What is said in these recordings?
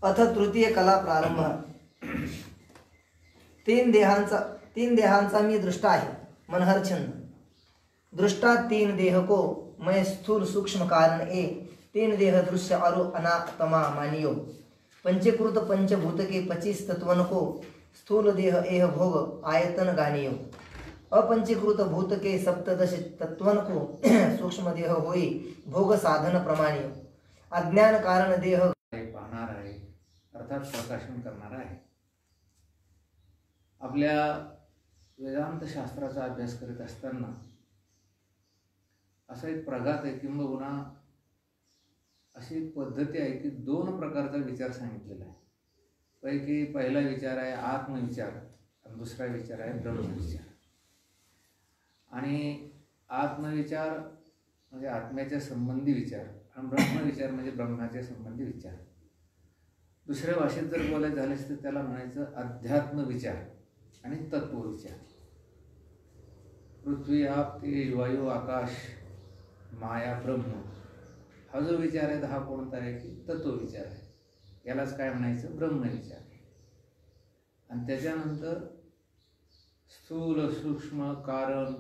अथ तृतीय कला प्रारंभ। तीन देहांचा मी दृष्टा आहे। मनहर छंद। दृष्टा तीन देह को मैं स्थूल सूक्ष्म कारण ए तीन देह दृश्य अरु अनात्मा मानियो। पंचीकृत पंचभूत के 25 तत्वन को स्थूल देह एह भोग आयतन गानियो। अपंचीकृत भूत के 17 तत्वन को सूक्ष्म देह होई भोग साधन प्रमाणियो। अज्ञान कारण देह पाहणार आहे अर्थात प्रकाशन करणार आहे। आपल्या वेदांत शास्त्राचा अभ्यास करीत असताना असा एक प्रघात आहे किंबहुना अशी पद्धती आहे की दोन प्रकारचा विचार सांगितलेला आहे। पैकी पहिला विचार आहे आत्मविचार आणि दुसरा विचार आहे ब्रह्मविचार। आणि आत्मविचार म्हणजे आत्म्याच्या संबंधी विचार आणि ब्रह्मविचार म्हणजे ब्रह्माच्या संबंधी विचार। दुसऱ्या भाषेत जर बोलायचं झाल्यास तर त्याला म्हणायचं अध्यात्म विचार आणि तत्वविचार। पृथ्वी आप तेज वायू आकाश माया ब्रह्म हा जो विचार आहे हा कोणता आहे की तत्वविचार आहे। यालाच काय म्हणायचं ब्रह्मविचार। आणि त्याच्यानंतर स्थूल सूक्ष्म कारण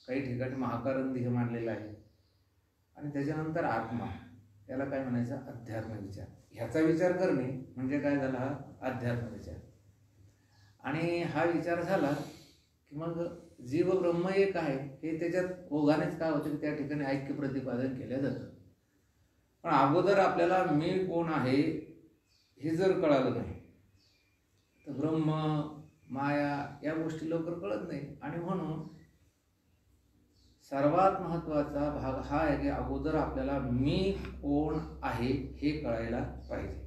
काही ठिकाणी महाकारण देह मानलेला आहे। आणि त्याच्यानंतर आत्मा याला काय म्हणायचं अध्यात्म विचार। ह्याचा विचार करणे म्हणजे काय झाला हा अध्यात्म विचार। आणि हा विचार झाला की मग जीव ब्रह्म एक आहे हे त्याच्यात ओघानेच काय होतं की त्या ठिकाणी ऐक्य प्रतिपादन केलं जातं। पण अगोदर आपल्याला मी कोण आहे हे जर कळालं नाही तर ब्रह्म माया या गोष्टी लवकर कळत नाही। आणि म्हणून सर्वात महत्त्वाचा भाग हा आहे की अगोदर आपल्याला मी कोण आहे हे कळायला पाहिजे।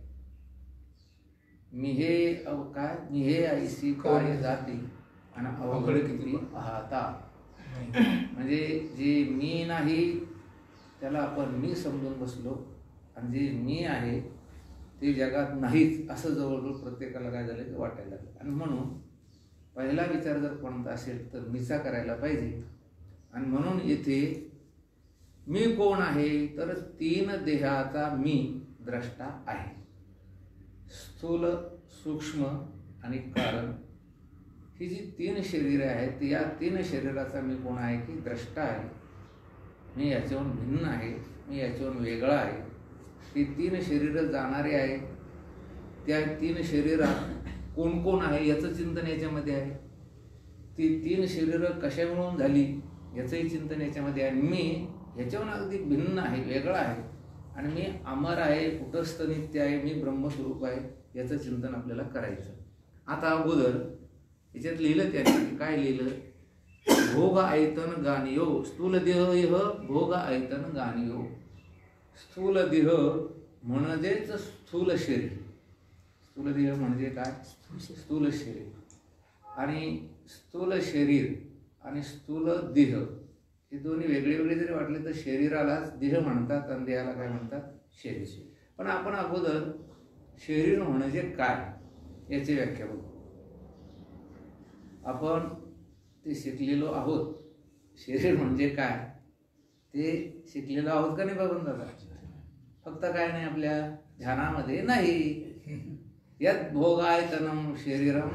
मी हे ऐसी काय जाती आणि अवघड किती पाहता। म्हणजे जे मी नाही त्याला आपण मी समजून बसलो आणि जे मी आहे ते जगात नाहीच असं जवळजवळ प्रत्येकाला काय झालं की वाटायला लागलं। आणि म्हणून पहिला विचार जर कोणता असेल तर मीचा करायला पाहिजे। आणि म्हणून येथे मी कोण आहे तर तीन देहाचा मी द्रष्टा आहे। स्थूल सूक्ष्म आणि कारण ही जी तीन शरीरे आहेत या तीन शरीराचा मी कोण आहे की द्रष्टा आहे। मी याच्याहून भिन्न आहे, मी याच्याहून वेगळा आहे। ती तीन शरीरं जाणारे आहे। त्या तीन शरीरात कोण कोण आहे याचं चिंतन याच्यामध्ये आहे। ती तीन शरीरं कशा मिळून झाली याचंही चिंतन याच्यामध्ये आहे। मी ह्याच्याहून अगदी भिन्न आहे, वेगळा आहे आणि मी अमर आहे, कुटस्थ नित्य आहे, मी ब्रह्मस्वरूप आहे याचं चिंतन आपल्याला करायचं। आता अगोदर याच्यात लिहिलं त्याने काय लिहिलं भोग ऐतन गानियो, स्थूल देह इह भोग ऐतन गानियो. स्थूल देह म्हणजेच स्थूल शरीर. स्थूल देह म्हणजे काय? स्थूल शरीर. आणि स्थूल शरीर आणि स्थूल देह हे दोन्ही वेगळे वेगळे जरी वाटले तर शरीरालाच देह म्हणतात आणि देहाला काय म्हणतात? शरीर. पण आपण अगोदर शरीर म्हणजे काय याची व्याख्या बघू. आपण ते शिकलेलो आहोत. शरीर म्हणजे काय ते शिकलेलो आहोत का नाही बघून दादा? फक्त काय नाही आपल्या ध्यानामध्ये नाही. यत् भोगायतनम शरीरम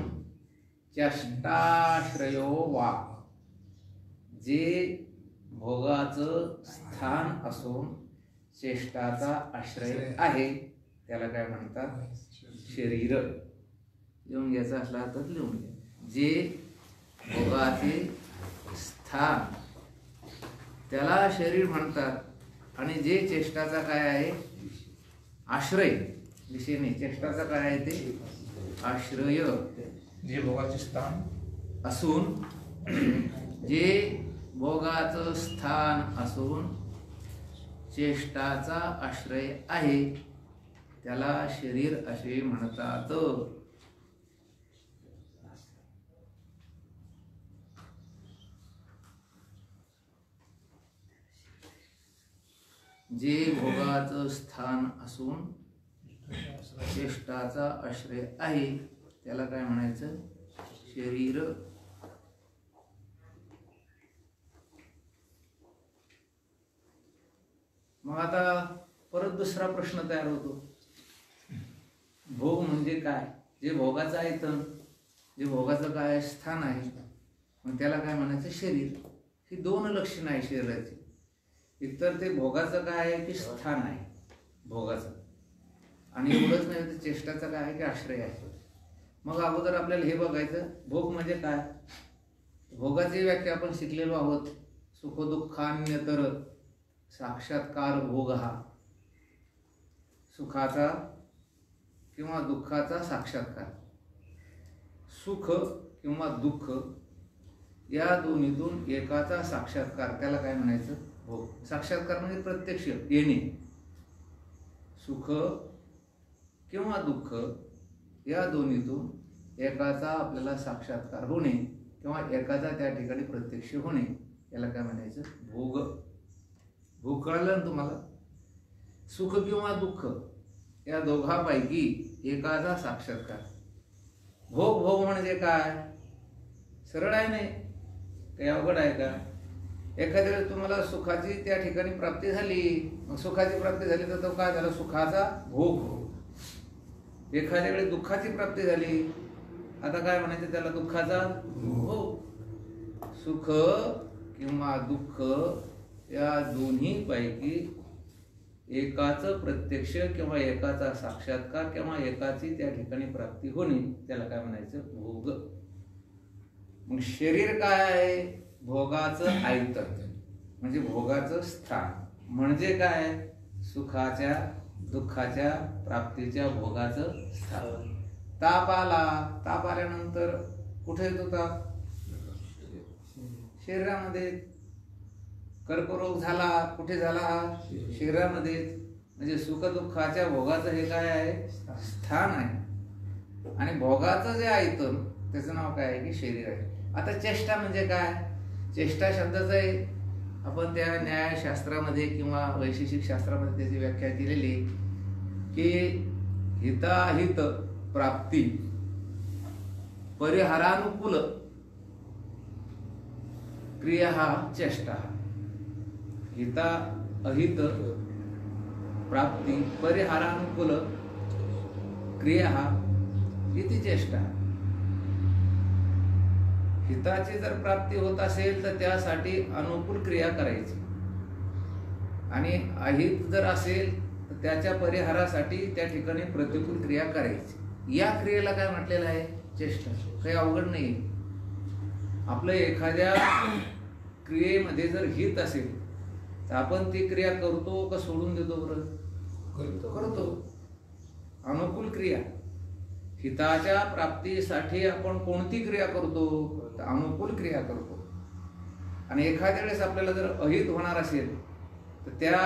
चेष्टाश्रयो वा. जे भोगाचं स्थान असून चेष्टाचा आश्रय आहे त्याला काय म्हणतात? शरीर. लिहून घ्यायचा असला तर लिहून घ्या. जे भोगाचे स्थान त्याला शरीर म्हणतात आणि जे चेष्टाचा काय आहे? आश्रय. विषय नाही, चेष्टाचा काय आहे ते? आश्रय. जे भोगाचे स्थान असून, जे भोगाचं स्थान असून चेष्टाचा आश्रय आहे त्याला शरीर असे म्हणतात. जे भोगाचं स्थान असून चेष्टाचा आश्रय आहे त्याला काय म्हणायचं? शरीर. मग आता परत दुसरा प्रश्न तयार होतो. भोग म्हणजे काय? जे भोगाचं आहे तर जे भोगाचं काय स्थान आहे मग त्याला काय म्हणायचं? शरीर. ही दोन लक्षणं आहे शरीराची. एकतर ते भोगाचं काय आहे की स्थान आहे भोगाचं, आणि एवढंच नाही तर चेष्टाचं काय आहे की आश्रय आहे. मग अगोदर आपल्याला हे बघायचं भोग म्हणजे काय. भोगाची व्याख्या आपण शिकलेलो आहोत. सुखदुःखान्यतर साक्षात्कार भोग. हा सुखाचा किंवा दुःखाचा साक्षात्कार. सुख किंवा दुःख या दोन्हीतून एकाचा साक्षात्कार त्याला काय म्हणायचं? भोग. साक्षात्कार म्हणजे प्रत्यक्ष येणे. सुख किंवा दुःख या दोन्हीतून एकाचा आपल्याला साक्षात्कार होणे किंवा एकाचा त्या ठिकाणी प्रत्यक्ष होणे याला काय म्हणायचं? भोग. भोग कळलं ना तुम्हाला? सुख किंवा दुःख या दोघांपैकी एकाचा साक्षात्कार. भोग भोग म्हणजे काय? सरळ आहे नाही, काही अवघड आहे का? एखाद्या वेळेस तुम्हाला सुखाची त्या ठिकाणी प्राप्ती झाली, मग सुखाची प्राप्ती झाली तर तो काय झाला? सुखाचा भोग. एखाद्या वेळेस दुःखाची प्राप्ती झाली, आता काय म्हणायचं त्याला? दुःखाचा भोग. सुख किंवा दुःख या दोन्हीपैकी एकाचं प्रत्यक्ष किंवा एकाचा साक्षात्कार किंवा एकाची त्या ठिकाणी प्राप्ती होणे त्याला काय म्हणायचं? भोग. मग शरीर काय आहे? भोगाचं आयतन म्हणजे भोगाचं स्थान. म्हणजे काय? सुखाच्या दुःखाच्या प्राप्तीच्या भोगाचं स्थान. ताप आला, ताप आल्यानंतर कुठे येतो ताप? शरीरामध्ये. कर्करोग झाला, कुठे झाला? शरीरामध्ये. म्हणजे सुख दुःखाच्या भोगाचं हे काय आहे? स्थान आहे. आणि भोगाचं जे आयतन त्याचं नाव काय आहे की शरीर आहे. आता चेष्टा म्हणजे काय? चेष्टा शब्दाचं आहे आपण त्या न्यायशास्त्रामध्ये किंवा वैशेषिक शास्त्रामध्ये त्याची व्याख्या केलेली की हिताहित प्राप्ती परिहारानुकूल क्रिया हा चेष्टा. हिता अहित प्राप्ती परिहारानुकूल क्रिया हा इति चेष्टा. हिताची जर प्राप्ती होत असेल तर त्यासाठी अनुकूल क्रिया करायची, आणि अहित जर असेल तर त्याच्या परिहारासाठी त्या ठिकाणी प्रतिकूल क्रिया करायची. या क्रियेला काय म्हटलेलं आहे? चेष्टा. काही अवघड नाही. आपलं एखाद्या क्रियेमध्ये जर हित असेल तर आपण ती क्रिया करतो का सोडून देतो? बरं करतो. अनुकूल क्रिया. हिताच्या प्राप्तीसाठी आपण कोणती क्रिया करतो? तर अनुकूल क्रिया करतो. आणि एखाद्या वेळेस आपल्याला जर अहित होणार असेल तर त्या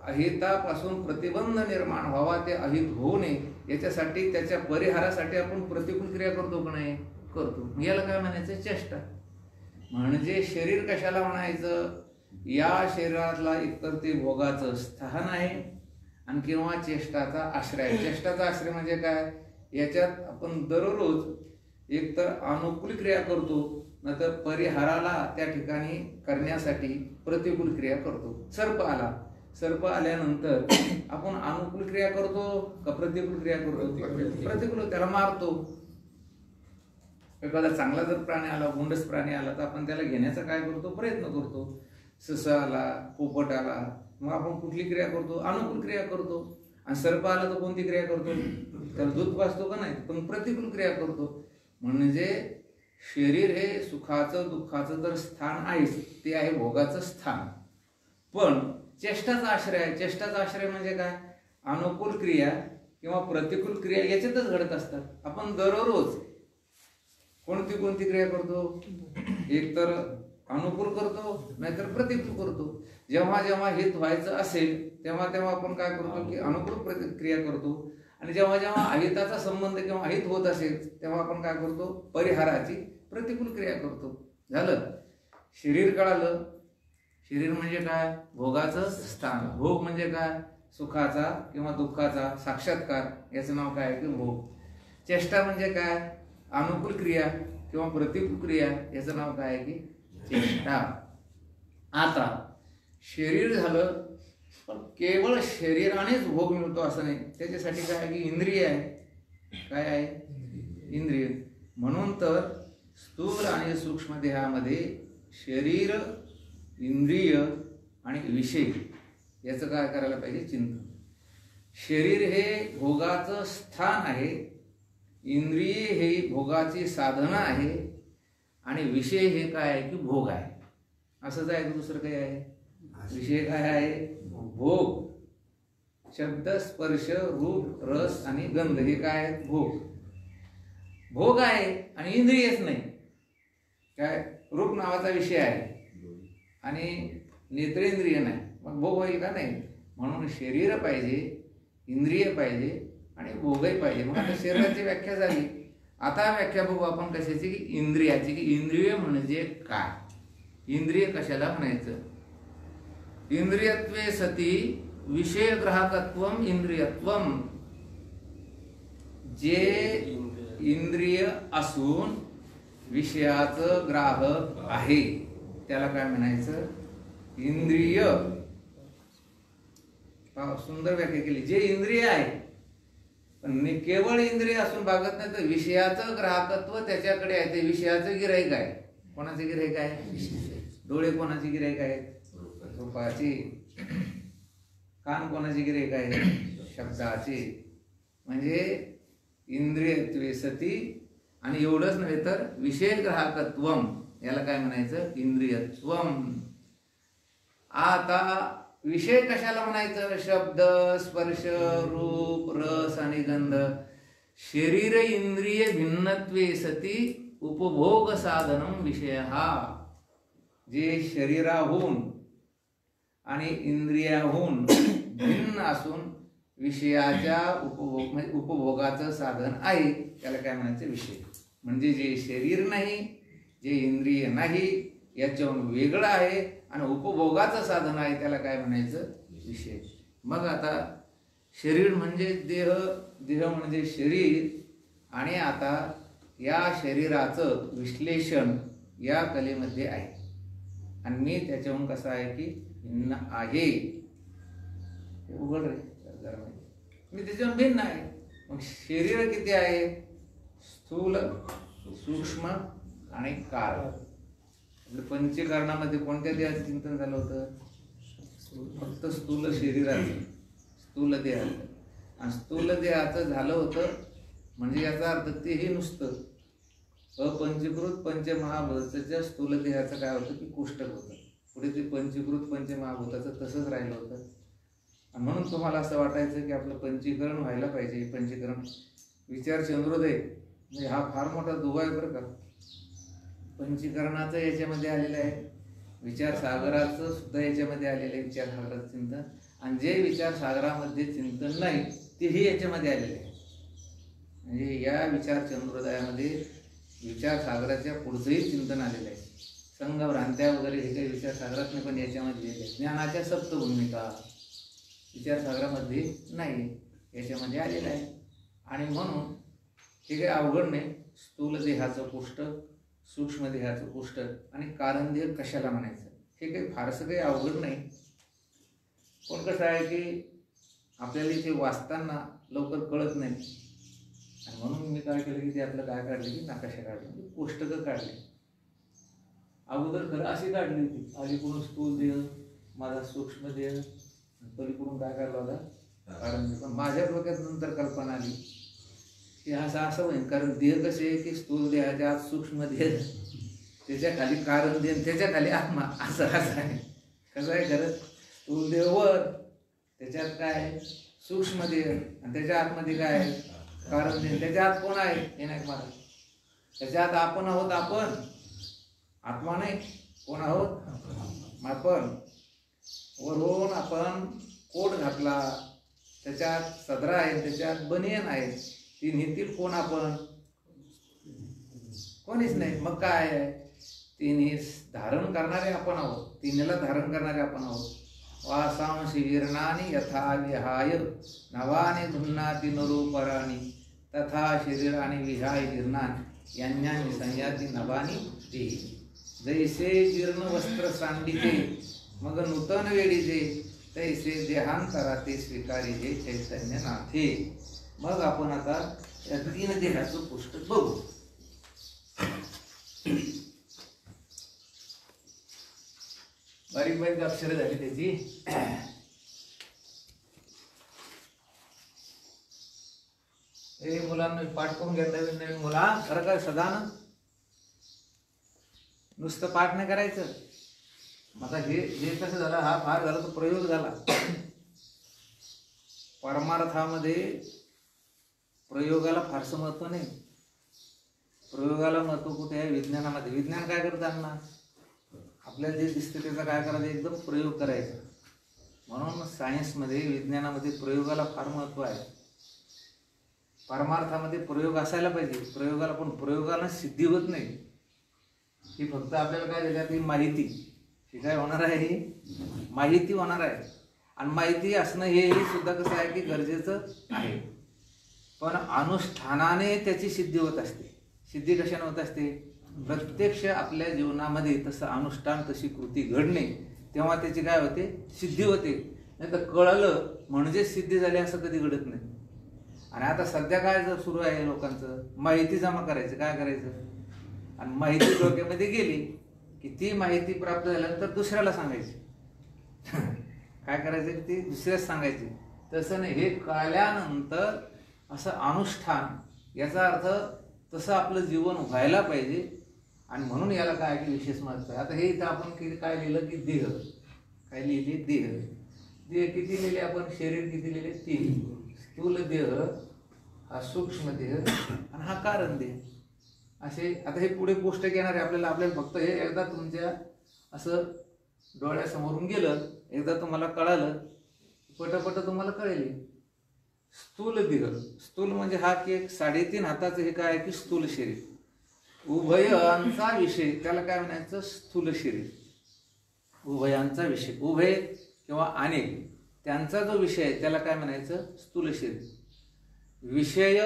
अहितापासून प्रतिबंध निर्माण व्हावा, ते अहित होऊ नये याच्यासाठी, त्याच्या परिहारासाठी आपण प्रतिकूल क्रिया करतो का नाही? करतो. याला काय म्हणायचं? चेष्टा. म्हणजे शरीर कशाला म्हणायचं? या शरीरातला एकतर ते भोगाचं स्थान आहे आणि किंवा चेष्टाचा आश्रय. चेष्टाचा आश्रय म्हणजे काय? याच्यात आपण दररोज एकतर अनुकूल क्रिया करतो, नंतर परिहाराला त्या ठिकाणी करण्यासाठी प्रतिकूल क्रिया करतो. सर्प आल्यानंतर आपण अनुकूल क्रिया करतो का प्रतिकूल क्रिया करतो? प्रतिकूल. त्याला मारतो. एखादा चांगला जर प्राणी आला, गुंडस प्राणी आला, तर आपण त्याला घेण्याचा काय करतो? प्रयत्न करतो. ससा आला, पोपट आला, मग आपण कुठली क्रिया करतो? अनुकूल क्रिया करतो. आणि सर्प आला तर कोणती क्रिया करतो? त्याला दूध पाजतो का नाही? पण प्रतिकूल क्रिया करतो. म्हणजे शरीर हे सुखाचं दुःखाचं तर स्थान आहेच, ते आहे भोगाचं स्थान. पण चेष्टाचा आश्रय आहे. चेष्टाचा आश्रय म्हणजे काय? अनुकूल क्रिया किंवा प्रतिकूल क्रिया याच्यातच घडत असतात. आपण दररोज कोणती कोणती क्रिया करतो? एक तर अनुकूल करतो, नाहीतर प्रतिकूल करतो. जेव्हा जेव्हा हित व्हायचं असेल तेव्हा तेव्हा आपण काय करतो की अनुकूल क्रिया करतो. आणि जेव्हा जेव्हा अहिताचा संबंध किंवा अहित होत असेल तेव्हा आपण काय करतो? परिहाराची प्रतिकूल क्रिया करतो. झालं. शरीर कळालं. शरीर म्हणजे काय? भोगाचं स्थान. भोग म्हणजे काय? सुखाचा किंवा दुःखाचा साक्षात्कार. याचं नाव काय? की भोग. चेष्टा म्हणजे काय? अनुकूल क्रिया किंवा प्रतिकूल क्रिया. याचं नाव काय? की चेष्टा. आता शरीर झालं, पण केवळ शरीरानेच भोग मिळतो असं नाही. त्याच्यासाठी काय आहे? की इंद्रिय आहे. काय आहे? इंद्रिय. म्हणून तर स्थूल आणि सूक्ष्म देहामध्ये शरीर, इंद्रिय आणि विषय याचं काय करायला पाहिजे? चिंतन. शरीर हे भोगाचं स्थान आहे, इंद्रिय हे भोगाची साधनं आहे आणि विषय हे काय आहे? की भोग आहे. असंच आहे. दुसरं काय आहे? विषय काय आहे? भोग. शब्द, स्पर्श, रूप, रस आणि गंध हे काय आहेत? भोग. भोग आहे आणि इंद्रियच नाही. काय? रूप नावाचा विषय आहे आणि नेत्रेंद्रिय नाही. मग भोग होईल का? नाही. म्हणून शरीर पाहिजे, इंद्रिय पाहिजे आणि भोगही पाहिजे. मग आता शरीराची व्याख्या झाली. आता व्याख्या बघू आपण कशाची? की इंद्रियाची. की इंद्रिय म्हणजे काय? इंद्रिय कशाला म्हणायचं? इंद्रियत्वे सती विषय ग्राहकत्वम इंद्रियत्वम. जे इंद्रिय असून विषयाचं ग्राहक आहे त्याला काय म्हणायचं? इंद्रिय. सुंदर व्याख्या केली. जे इंद्रिय आहे पण केवळ इंद्रिय असून भागत नाही, तर विषयाचं ग्राहकत्व त्याच्याकडे आहे. ते विषयाचं गिऱ्हाईक आहे. कोणाचे गिऱ्हाईक आहे? डोळे कोणाचे गिऱ्हाईक आहेत? रूपाचे. कान कोणाचे गिऱ्हाईक आहे? शब्दाचे. म्हणजे इंद्रियत्वे सती. आणि एवढंच नव्हे तर विषय ग्राहकत्वम याला काय म्हणायचं? इंद्रियत्वम. आता विषय कशाला म्हणायचं? शब्द, स्पर्श, रूप, रस आणि गंध. शरीर इंद्रिय भिन्नत्वे सती उपभोग साधनम विषय. हा जे शरीराहून आणि इंद्रियाहून भिन्न असून विषयाच्या उपभोगाचं साधन आहे त्याला काय म्हणायचं? विषय. म्हणजे जे शरीर नाही, जे इंद्रिय नाही, याच्याहून वेगळं आहे आणि उपभोगाचं साधन आहे त्याला काय म्हणायचं? विषय. मग आता शरीर म्हणजे देह, देह म्हणजे शरीर. आणि आता या शरीराचं विश्लेषण या कलेमध्ये आहे आणि मी त्याच्याहून कसं आहे की भिन्न आहे. उघड रे जरा, मी त्याच्याहून भिन्न आहे. मग शरीर किती आहे? स्थूल, सूक्ष्म आणि कारण. पंचकारणामध्ये कोणत्या देहाचं चिंतन झालं होतं? फक्त स्थूल शरीराचं, स्थूल देहाचं. आणि स्थूल देहाचं झालं होतं म्हणजे याचा अर्थ तेही नुसतं अपंचीकृत पंचमहाभूताच्या स्थूल देहाचं काय होतं की कोष्टक होतं. पुढे ते पंचीकृत पंचमहाभूताचं तसंच राहिलं होतं. आणि म्हणून तुम्हाला असं वाटायचं की आपलं पंचीकरण व्हायला पाहिजे. पंचीकरण विचार चंद्रोदय म्हणजे हा फार मोठा दुवा आहे बरं का. पंचीकरणाचं याच्यामध्ये आलेलं आहे. विचारसागराचं सुद्धा याच्यामध्ये आलेलं आहे, विचारसागराचं चिंतन. आणि जे विचारसागरामध्ये चिंतन नाही तेही याच्यामध्ये आलेले आहे. म्हणजे या विचार चंद्रोदयामध्ये विचारसागराच्या पुढचंही चिंतन आलेलं आहे. संघ भ्रांत्या वगैरे हे काही विचारसागरात नाही, पण याच्यामध्ये ज्ञानाच्या सप्तभूमिका विचारसागरामध्ये नाही, याच्यामध्ये आलेलं आहे. आणि म्हणून हे काही अवघड नाही. स्थूल देहाचं पुस्तक, सूक्ष्म देहाचं पुस्तक आणि कारणदेह कशाला म्हणायचं हे काही फारसं काही अवघड नाही. पण कसं आहे की आपल्याला इथे वाचताना लवकर कळत नाही. आणि म्हणून मी काय केलं की त्यातलं काय काढले की नकाशा काढले, पुस्तकं काढले. अगोदर खरं अशी काढली होती, अलीकडून स्थूल देह, माझा सूक्ष्म देह, पलीकडून काय काढला होता कारण. पण माझ्या डोक्यात नंतर कल्पना आली की असं होईल, कारण देह कसे आहे की स्थूल देहाच्या आत सूक्ष्म देह, त्याच्या खाली कारण देह, त्याच्या खाली आत्मा, असं आहे. कसं आहे खरं, स्थूल देह वर, त्याच्यात काय सूक्ष्म देह, आणि त्याच्या आतमध्ये काय आहे कारण देह. त्याच्या आत कोण आहे हे नाही मला, त्याच्या आत आपण आहोत. आपण आत्मा नाही, कोण आहोत आपण. वरून आपण कोट घातला, त्याच्यात सदरा आहे, त्याच्यात बनियन आहे. तिन्हीतील कोण आपण, कोणीच नाही. मग काय आहे, तिन्ही धारण करणारे आपण आहोत, तिन्हीला धारण करणारे आपण आहोत. वासांशी वीर्णानी यथा विहाय नवानी धुन्नाती नरूपराणी तथा शरीराने विहाय वीर्णानी यांनी संयाती नवानी ते. जैसे जीर्ण वस्त्र सांडिते मग नूतन वेडीचे, तैसे देहांतराते स्वीकारिजे चैतन्य नाथे. मग आपण आता या तीन देहाचं पुस्तक बघू. बारीक बारीक अक्षरं झाली त्याची. हे मुलांना पाठ करून घ्या, नवीन नवीन मुला. खरं काय सदा ना नुसतं पाठ नाही करायचं. आता हे कसं झालं, हा फार झाला तो प्रयोग झाला. परमार्थामध्ये प्रयोगाला फारसं महत्व नाही. प्रयोगाला महत्व कुठे आहे, विज्ञानामध्ये. विज्ञान काय करताना आपल्याला जे दिसतं त्याचा काय करायचं, एकदम प्रयोग करायचा. म्हणून सायन्समध्ये, विज्ञानामध्ये प्रयोगाला फार महत्व आहे. परमार्थामध्ये प्रयोग असायला पाहिजे. प्रयोगाला, पण प्रयोगाला सिद्धी होत नाही. ही फक्त आपल्याला काय देतात, ही माहिती. ही काय होणार आहे, ही माहिती होणार आहे. आणि माहिती असणं हे सुद्धा कसं आहे की गरजेचं आहे. पण अनुष्ठानाने त्याची सिद्धी होत असते. सिद्धी कशाने होत असते, प्रत्यक्ष आपल्या जीवनामध्ये तसं अनुष्ठान, तशी कृती घडणे, तेव्हा त्याची काय होते, सिद्धी होते. नाही तर कळलं म्हणजे सिद्धी झाली असं कधी घडत नाही. आणि आता सध्या काय जर सुरू आहे लोकांचं, माहिती जमा करायचं. काय करायचं, आणि माहिती डोक्यामध्ये गेली की ती माहिती प्राप्त झाल्यानंतर दुसऱ्याला सांगायची. काय करायचं, ती दुसऱ्याच सांगायची. तसं नाही, हे कळल्यानंतर असं अनुष्ठान, याचा अर्थ तसं आपलं जीवन व्हायला पाहिजे. आणि म्हणून याला काय की विशेष महत्व आहे. आता हे इथं आपण काय लिहिलं की देह, काय लिहिले, देह. देह किती लिहिले आपण, शरीर किती लिहिले, 3. स्थूल देह, हा सूक्ष्म देह, आणि हा कारण देह. असे आता हे पुढे गोष्ट घेणार आहे आपल्याला फक्त हे एकदा तुमच्या असं डोळ्यासमोरून गेलं, एकदा तुम्हाला कळालं, पटपट तुम्हाला कळेल. स्थूल देह, स्थूल म्हणजे हा की 3.5 हाताचं हे काय की स्थूल शरीर. उभयांचा विषय, त्याला काय म्हणायचं, स्थूल शरीर. उभयांचा विषय, उभय किंवा अनेक, त्यांचा जो विषय आहे त्याला काय म्हणायचं, स्थूल शरीर. विषय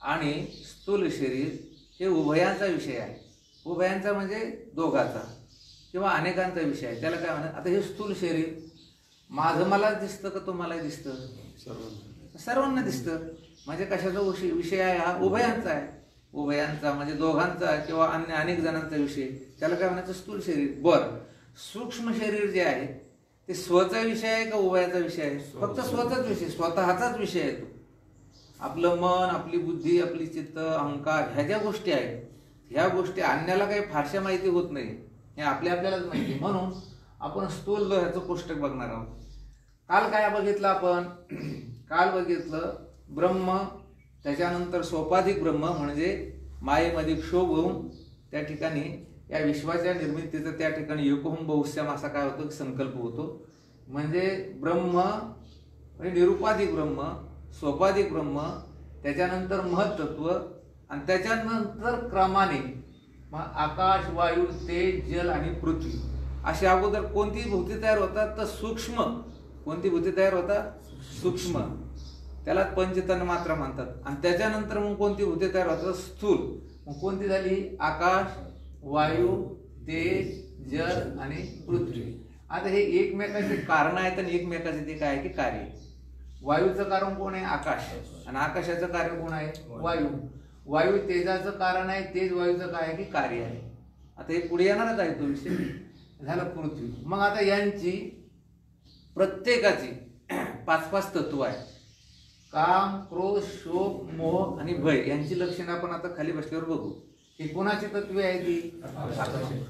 आणि स्थूल शरीर हे उभयांचा विषय आहे. उभयांचा म्हणजे दोघाचा किंवा अनेकांचा विषय आहे, त्याला काय म्हणतात. आता हे स्थूल शरीर माझं मलाच दिसतं का तुम्हाला दिसतं, सर्वांना दिसतं. म्हणजे कशाचा विषय आहे, हा उभयांचा आहे. उभयांचा म्हणजे दोघांचा किंवा अन्य अनेक जणांचा विषय, त्याला काय म्हणायचं, स्थूल शरीर. बरं, सूक्ष्म शरीर जे आहे ते स्वचा विषय आहे का उभयाचा विषय आहे, फक्त स्वतःच विषय, स्वतःचाच विषय आहे तो. आपलं मन, आपली बुद्धी, आपली चित्त, अहंकार, ह्या ज्या गोष्टी आहेत, ह्या गोष्टी अन्याला काही फारशा माहिती होत नाही, हे आपल्यालाच माहिती. म्हणून आपण स्थूल ह्याचं पुस्तक बघणार आहोत. काल काय बघितलं आपण, काल बघितलं ब्रह्म, त्याच्यानंतर सोपाधिक ब्रह्म म्हणजे मायेमध्ये क्षोभ होऊन त्या ठिकाणी या विश्वाच्या निर्मितीचा त्या ठिकाणी एकोहम बहुश्याम असा काय होतो संकल्प होतो. म्हणजे ब्रह्म म्हणजे निरुपाधिक ब्रह्म, सोपाधिक ब्रह्म, त्याच्यानंतर महत्त्व आणि त्याच्यानंतर क्रमाने मग आकाश, वायू, तेज, जल आणि पृथ्वी अशी अगोदर कोणती भूते तयार होतात तर सूक्ष्म. कोणती भूते तयार होतात? सूक्ष्म. त्याला पंचतन्मात्रा म्हणतात. आणि त्याच्यानंतर मग कोणती भूते तयार होतात? स्थूल. मग कोणती झाली? आकाश, वायू, तेज, जल आणि पृथ्वी. आता हे एकमेकाचे कारण आहेत आणि एकमेकाचे ते काय आहे की कार्य. वायूचं कारण कोण आहे? आकाश. आणि आकाशाचं कार्य कोण आहे? वायू. वायू तेजाचं कारण आहे, तेज वायूचं काय आहे की कार्य आहे. आता हे पुढे येणारच आहे तो विषय. झालं पृथ्वी. मग आता यांची प्रत्येकाची 5-5 तत्व आहे. काम, क्रोध, शोक, मोह आणि भय यांची लक्षणं आपण आता खाली बसल्यावर बघू. ही कोणाची तत्वे आहे? ती आकाशाची.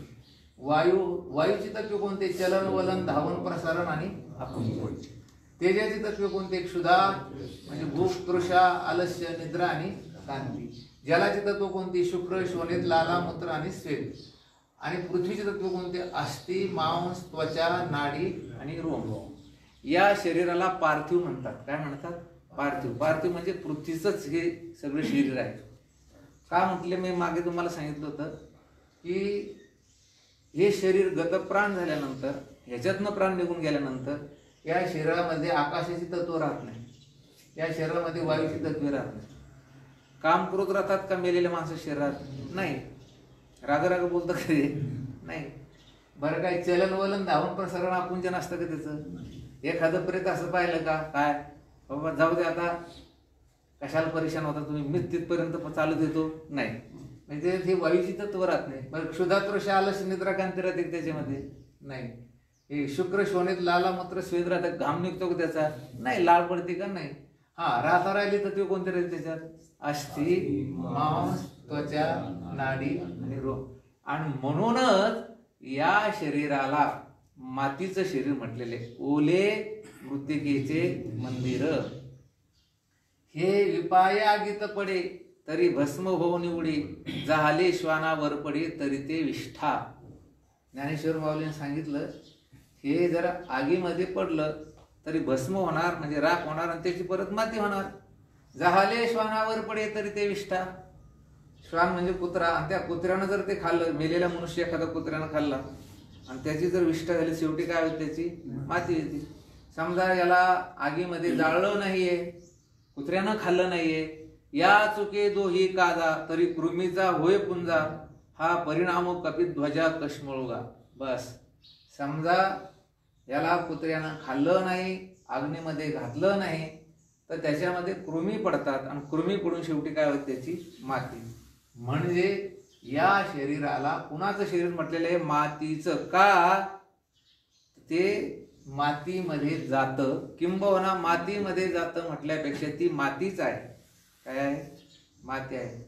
वायूची तत्वे कोणते? चलन, वलन, धावन, प्रसारण आणि अपुंज. तेजाची तत्वे कोणते? क्षुधा म्हणजे भूक, तृषा, आलस्य, निद्रा आणि कांती. जलाची तत्व कोणती? शुक्र, शोणित, लाला, मूत्र आणि स्वेद. आणि पृथ्वीचे तत्व कोणते? अस्थि, मांस, त्वचा, नाडी आणि रोम. या शरीराला पार्थिव म्हणतात. काय म्हणतात? पार्थिव. पार्थिव म्हणजे पृथ्वीचंच हे सगळे शरीर आहे. का म्हटले? मी मागे तुम्हाला सांगितलं होतं की हे शरीर गतप्राण झाल्यानंतर, ह्याच्यातनं प्राण निघून गेल्यानंतर या शरीरामध्ये आकाशाची तत्व राहत नाही, या शरीरामध्ये वायूची तत्वे राहत नाही. काम, क्रोध राहतात का मेलेल्या माणसं शरीरात? नाही. राग बोलतं कधी? नाही. बरं काय चलन, वलन, धावन, प्रसारण, आपुंजन असतं का त्याचं? एखादं प्रेत असं पाहिलं का? काय बाबा जाऊ दे आता, कशाला परेशान होता तुम्ही, मीच तिथपर्यंत चालू देतो? नाही. म्हणजे हे वायूची तत्व राहत नाही. बरं क्षुधा, तृषा, आलस्य, निद्रा, कांती राहते त्याच्यामध्ये? नाही. हे शुक्र, शोणित, लाला, मूत्र, स्वेद राहतात. घाम निघतो का त्याचा? नाही. लाळ पडते का? नाही. राहिली तत्व कोणते राहते त्याच्यात? अस्थि, मांस, त्वचा, नाडी आणि रोम. आणि म्हणूनच या शरीराला मातीचं शरीर म्हटलेले. ओले मृत्तिकेचे मंदिर. हे विपाया गीत पडे तरी भस्म होऊन निवडी, झाले श्वानावर पडे तरी ते विष्ठा. ज्ञानेश्वर माऊलीने सांगितलं हे जर आगीमध्ये पडलं तरी भस्म होणार म्हणजे राख होणार आणि त्याची परत माती होणार. झाले श्वानावर पडे तरी ते विष्ठा. श्वान म्हणजे कुत्रा. आणि त्या कुत्र्यानं जर ते खाल्लं, मेलेला मनुष्य एखादा कुत्र्यानं खाल्ला आणि त्याची जर विष्ठा झाली, शेवटी काय होते? त्याची माती येते. समजा याला आगीमध्ये जाळलं नाहीये, कुत्र्यानं खाल्लं नाहीये, या चुके दोही काजा तरी कृमीचा होय पुंजा, हा परिणाम कपित ध्वजा कश्मळुगा. बस समजा याला कुत्र्यानं खाल्लं नाही, अग्नीमध्ये घातलं नाही, तर त्याच्यामध्ये कृमी पडतात आणि कृमी पडून शेवटी काय होते? त्याची माती. म्हणजे या शरीराला कुणाचं शरीर म्हटलेलं आहे? मातीचं. का? ते मातीमध्ये जातं, किंबहुना मातीमध्ये जातं म्हटल्यापेक्षा ती मातीच आहे. काय आहे? माती आहे.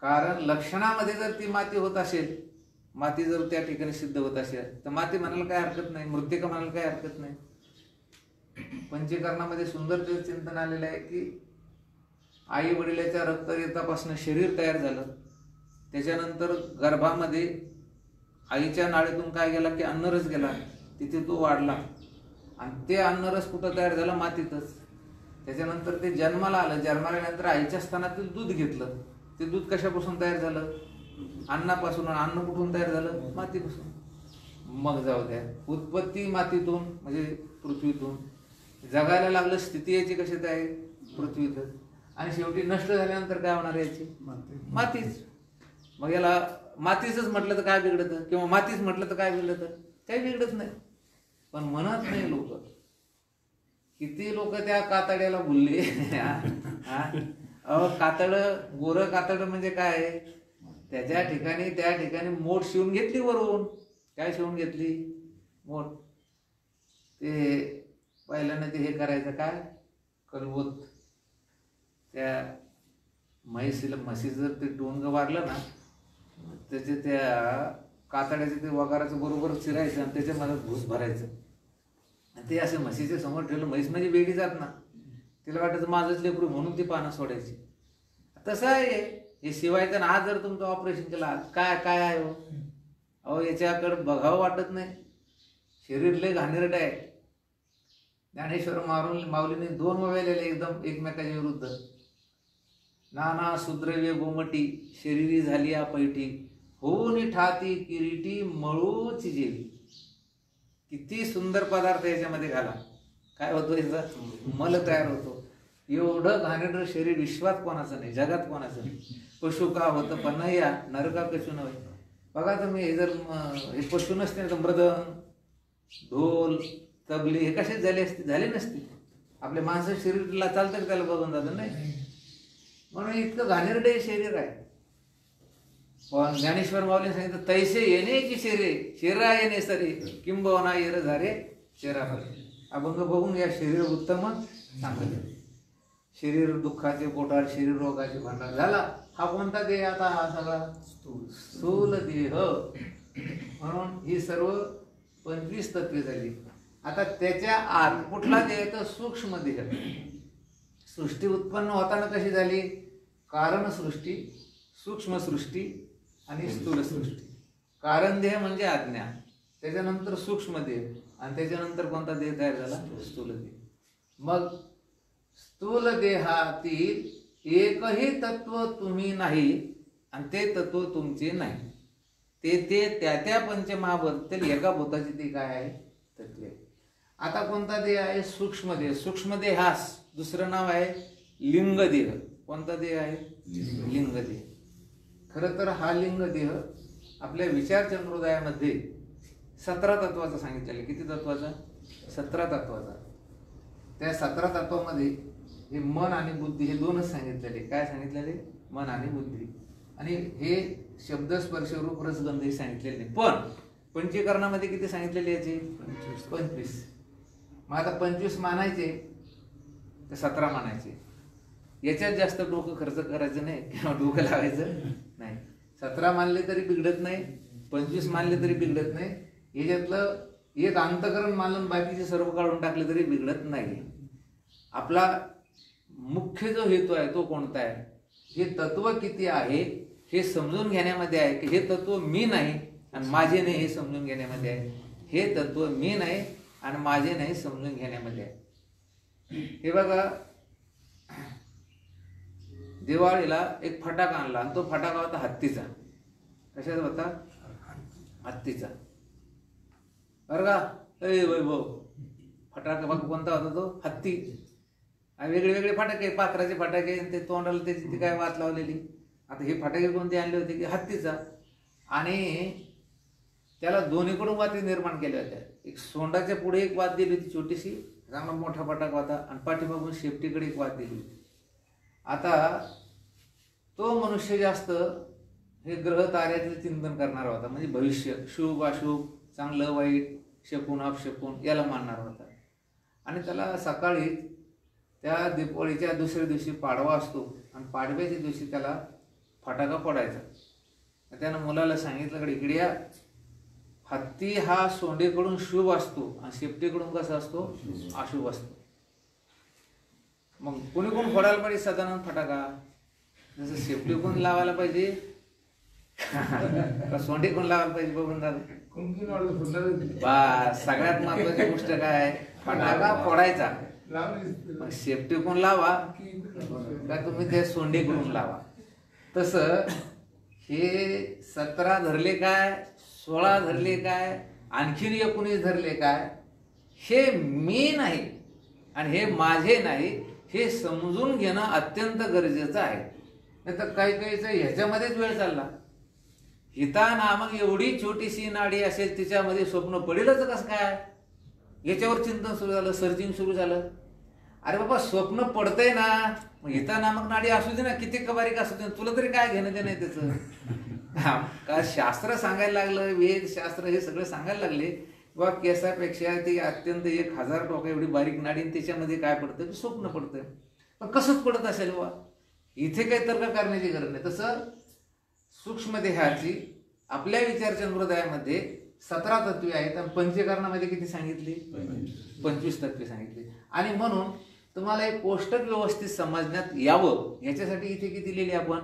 कारण लक्षणामध्ये जर ती माती होत असेल, माती जर त्या ठिकाणी सिद्ध होत असेल तर माती म्हणायला काय हरकत नाही, मृत्तिका म्हणायला काय हरकत नाही. पंचकर्णामध्ये सुंदर चिंतन आलेलं आहे की आई वडिलाच्या रक्तरेतापासून शरीर तयार झालं, त्याच्यानंतर गर्भामध्ये आईच्या नाळीतून काय गेला की अन्नरस गेला, तिथे तो वाढला आणि ते अन्नरस कुठं तयार झालं? मातीतच. त्याच्यानंतर ते जन्माला आलं, जन्माला आल्यानंतर आईच्या स्तनातील दूध घेतलं. ते दूध कशापासून तयार झालं? अन्नापासून. अन्न कुठून तयार झालं? मातीपासून. मग जाऊ द्या, उत्पत्ती मातीतून म्हणजे पृथ्वीतून, जगायला लागलं, स्थिती याची कशात आहे? पृथ्वीतच. आणि शेवटी नष्ट झाल्यानंतर काय होणार याची? मातीच. मग याला मातीच म्हटलं तर काय बिघडतं? किंवा मातीच म्हटलं तर काय बिघडतं? काही बिघडत नाही. पण म्हणत नाही लोक. किती लोक त्या कातड्याला बोलले. कातड, गोरं कातड म्हणजे काय? त्याच्या ठिकाणी त्या ठिकाणी मोठ शिवून घेतली वरून. काय शिवून घेतली? मोठ. ते पहिल्यानं ते हे करायचं काय? कलवत. त्या म्हशीचं जर ते डोंग वारलं ना, त्याचे त्या कातड्याचे ते वगाराचं बरोबर चिरायचं आणि त्याच्यामध्ये भूस भरायचं आणि ते असं म्हशीच्या समोर ठेवलं. म्हैस म्हणजे वेगळी जात ना, तिला वाटायचं माझंच लेकरू म्हणून ती पानं सोडायची. तसं आहे हे शिवायचं ना. आज जर तुमचं ऑपरेशन केलं, काय काय आहे हो? अहो याच्याकडे बघावं वाटत नाही. शरीर लय घाणेरडं आहे. ज्ञानेश्वर माऊलीने 2 ओव्या लिहिल्या एकदम एकमेकाच्या विरुद्ध. नाना सुद्रव्य गोमटी शरीरी झाली पैठी होऊन ठाती किरीटी मळूची जेली. किती सुंदर पदार्थ याच्यामध्ये घाला. काय होतो याचा मल तयार होतो. एवढं घाणेरडं शरीर विश्वात कोणाचं नाही, जगात कोणाचं नाही. पशु का होतं पन्हया नरका कशू नव्हे. बघा तुम्ही हे जर हे पशु नसते तर मृदंग ढोल तबले हे कसे झाले असते, झाले नसते. आपल्या माणसं शरीराला चालतं की त्याला बघून जातं नाही. म्हणून इतकं घाणेरडे शरीर आहे. पण ज्ञानेश्वर माऊलीने सांगितलं तैसे येण्याची शेरा येणे सरे किंबवना येर झारे शेरा. अभंग बघून या शरीर उत्तम चांगलं. शरीर दुःखाचे पोटार, शरीर रोगाचे भांडार झाला. हा कोणता देह आता? हा सगळा स्थूल देह. म्हणून ही सर्व 25 तत्वे झाली. आता त्याच्या आत कुठला देह? तर सूक्ष्म देह. सृष्टी उत्पन्न होताना कशी झाली? कारण सृष्टी, सूक्ष्म सृष्टी आणि स्थूल सृष्टी. कारण देह म्हणजे आज्ञा, त्याच्यानंतर सूक्ष्म देह आणि त्याच्यानंतर कोणता देह तयार झाला? स्थूल देह. मग स्थूल देहातील एकही तत्व तुम्ही नाही आणि ते तत्व तुमचे नाही. ते त्या पंचमहाभूतातील एका भूताची ती काय आहे? तत्वे. आता कोणता देह आहे? सूक्ष्म देह. सूक्ष्म देहास दुसरं नाव आहे लिंग देह. कोणता देह आहे? लिंग देह. खरं तर हा लिंग देह आपल्या विचार चंद्रोदयामध्ये 17 तत्वाचा सांगितलेला. किती तत्वाचा? 17 तत्वाचा. त्या 17 तत्वामध्ये हे मन आणि बुद्धी हे 2च सांगितलेले. काय सांगितलेले? मन आणि बुद्धी. आणि हे शब्द स्पर्श रूप रसगंध हे सांगितलेले नाही. पण पंचीकरणामध्ये किती सांगितलेले याचे? 25. मग आता 25 मानायचे तर 17 मानायचे. याच्यात जास्त डोकं खर्च करायचं नाही किंवा डोकं लावायचं नाही. 17 मानले तरी बिघडत नाही, 25 मानले तरी बिघडत नाही. याच्यातलं एक अंतकरण मानून बाकीचे सर्व काढून टाकले तरी बिघडत नाही. आपला मुख्य जो हेतू आहे तो कोणता आहे? हे तत्व किती आहे हे समजून घेण्यामध्ये आहे की हे तत्व मी नाही आणि माझे नाही हे समजून घेण्यामध्ये आहे. हे तत्व मी नाही आणि माझे नाही समजून घेण्यामध्ये आहे. हे बघा, दिवाळीला एक फटाका आणला आणि तो फटाका होता हत्तीचा. कशाचा होता? हत्तीचा. बरं का? वैभव फटाका बघ कोणता होता तो? हत्ती. आणि वेगळे वेगळे फटाके, पाखराचे फटाके, ते तोंडाला त्याची ती काय वात लावलेली. आता हे फटाके कोणते आणले होते की हत्तीचा. आणि त्याला दोन्हीकडून वाती निर्माण केल्या होत्या. एक सोंडाच्या पुढे एक वात दिली होती छोटीशी, चांगला मोठा फटाका होता, आणि पाठीमागून शेपटीकडे एक वात दिली होती. आता तो मनुष्य जास्त हे ग्रह ताऱ्याचं चिंतन करणारा होता. म्हणजे भविष्य, शुभ अशुभ, चांगलं वाईट, शकुन अपशकुन याला मानणारा होता. आणि त्याला सकाळी त्या दीपावलीच्या दुसऱ्या दिवशी पाडवा असतो आणि पाडव्याच्या दिवशी त्याला फटाका फोडायचा. त्यानं मुलाला सांगितलं, इकडे या, हत्ती हा सोंडेकडून शुभ असतो आणि शेपटीकडून कसा असतो? अशुभ असतो. मग कोणी कोण फोडायला पाहिजे सदानंद फटाका? जसं शेपटी कोण लावायला पाहिजे का सोंडे कोण लावायला पाहिजे? बघून बस सगळ्यात महत्वाची गोष्ट काय? फटाका फोडायचा. मग शेपटी कोण लावा का तुम्ही ते सोंडे करून लावा. तसं हे 17 धरले काय, 16 धरले काय, आणखीन 19 धरले काय, हे मी नाही आणि हे माझे नाही हे समजून घेणं अत्यंत गरजेचं आहे. नाही तर काही काहीच ह्याच्यामध्येच वेळ चालला. हिता नामक एवढी छोटीशी नाडी असेल तिच्यामध्ये स्वप्न पडेलच कसं काय? याच्यावर चिंतन सुरू झालं, सर्चिंग सुरू झालं. अरे बाबा स्वप्न पडतंय ना, मग हिता नामक नाडी असू दे ना, किती कबारीक असू दे, तुला तरी काय घेणं देणं त्याचं? का शास्त्र सांगायला लागलं, वेद शास्त्र हे सगळं सांगायला लागले बा केसापेक्षा ती अत्यंत 1000 टोका एवढी बारीक नाडी, त्याच्यामध्ये काय पडतं? स्वप्न पडतंय. पण कसंच पडत असेल बा? इथे काही तर्क करण्याची गरज नाही. तसं सूक्ष्म देहाची आपल्या विचार चंद्रोदयामध्ये 17 तत्वे आहेत आणि पंचकरणामध्ये किती सांगितली? 25 तत्वे सांगितली. आणि म्हणून तुम्हाला एक कोष्टक व्यवस्थित समजण्यात यावं याच्यासाठी इथे किती लिहिले आपण?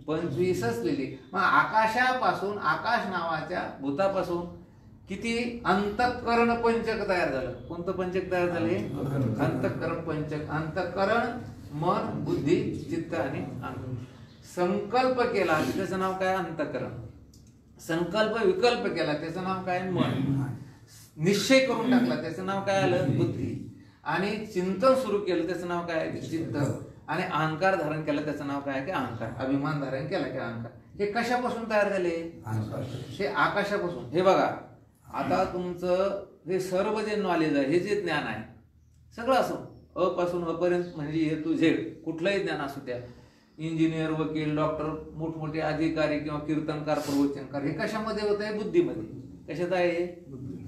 25च लिहिली. मग आकाशापासून, आकाश नावाच्या भूतापासून किती अंतःकरण पंचक तयार झालं. कोणतं पंचक तयार झाले? अंतःकरण पंचक. अंतःकरण मन, बुद्धी, चित्त आणि अहंकार. संकल्प केला त्याचं नाव काय? अंतःकरण. संकल्प विकल्प केला त्याचं नाव काय? मन. निश्चय करून टाकला त्याचं नाव काय आलं? बुद्धी. आणि चिंतन सुरू केलं त्याचं नाव काय? चित्त. आणि अहंकार धारण केला त्याचं नाव काय? की अहंकार. अभिमान धारण केला की अहंकार. हे कशापासून तयार झाले? हे आकाशापासून. हे बघा, आता तुमचं हे सर्व जे नॉलेज आहे, हे जे ज्ञान आहे, सगळं असो अ पासून अपर्यंत, म्हणजे हे टू झेड कुठलंही ज्ञान असू द्या, इंजिनियर, वकील, डॉक्टर, मोठमोठे अधिकारी किंवा कीर्तनकार, प्रवचनकार, हे कशामध्ये होत आहे? बुद्धीमध्ये. कशात आहे?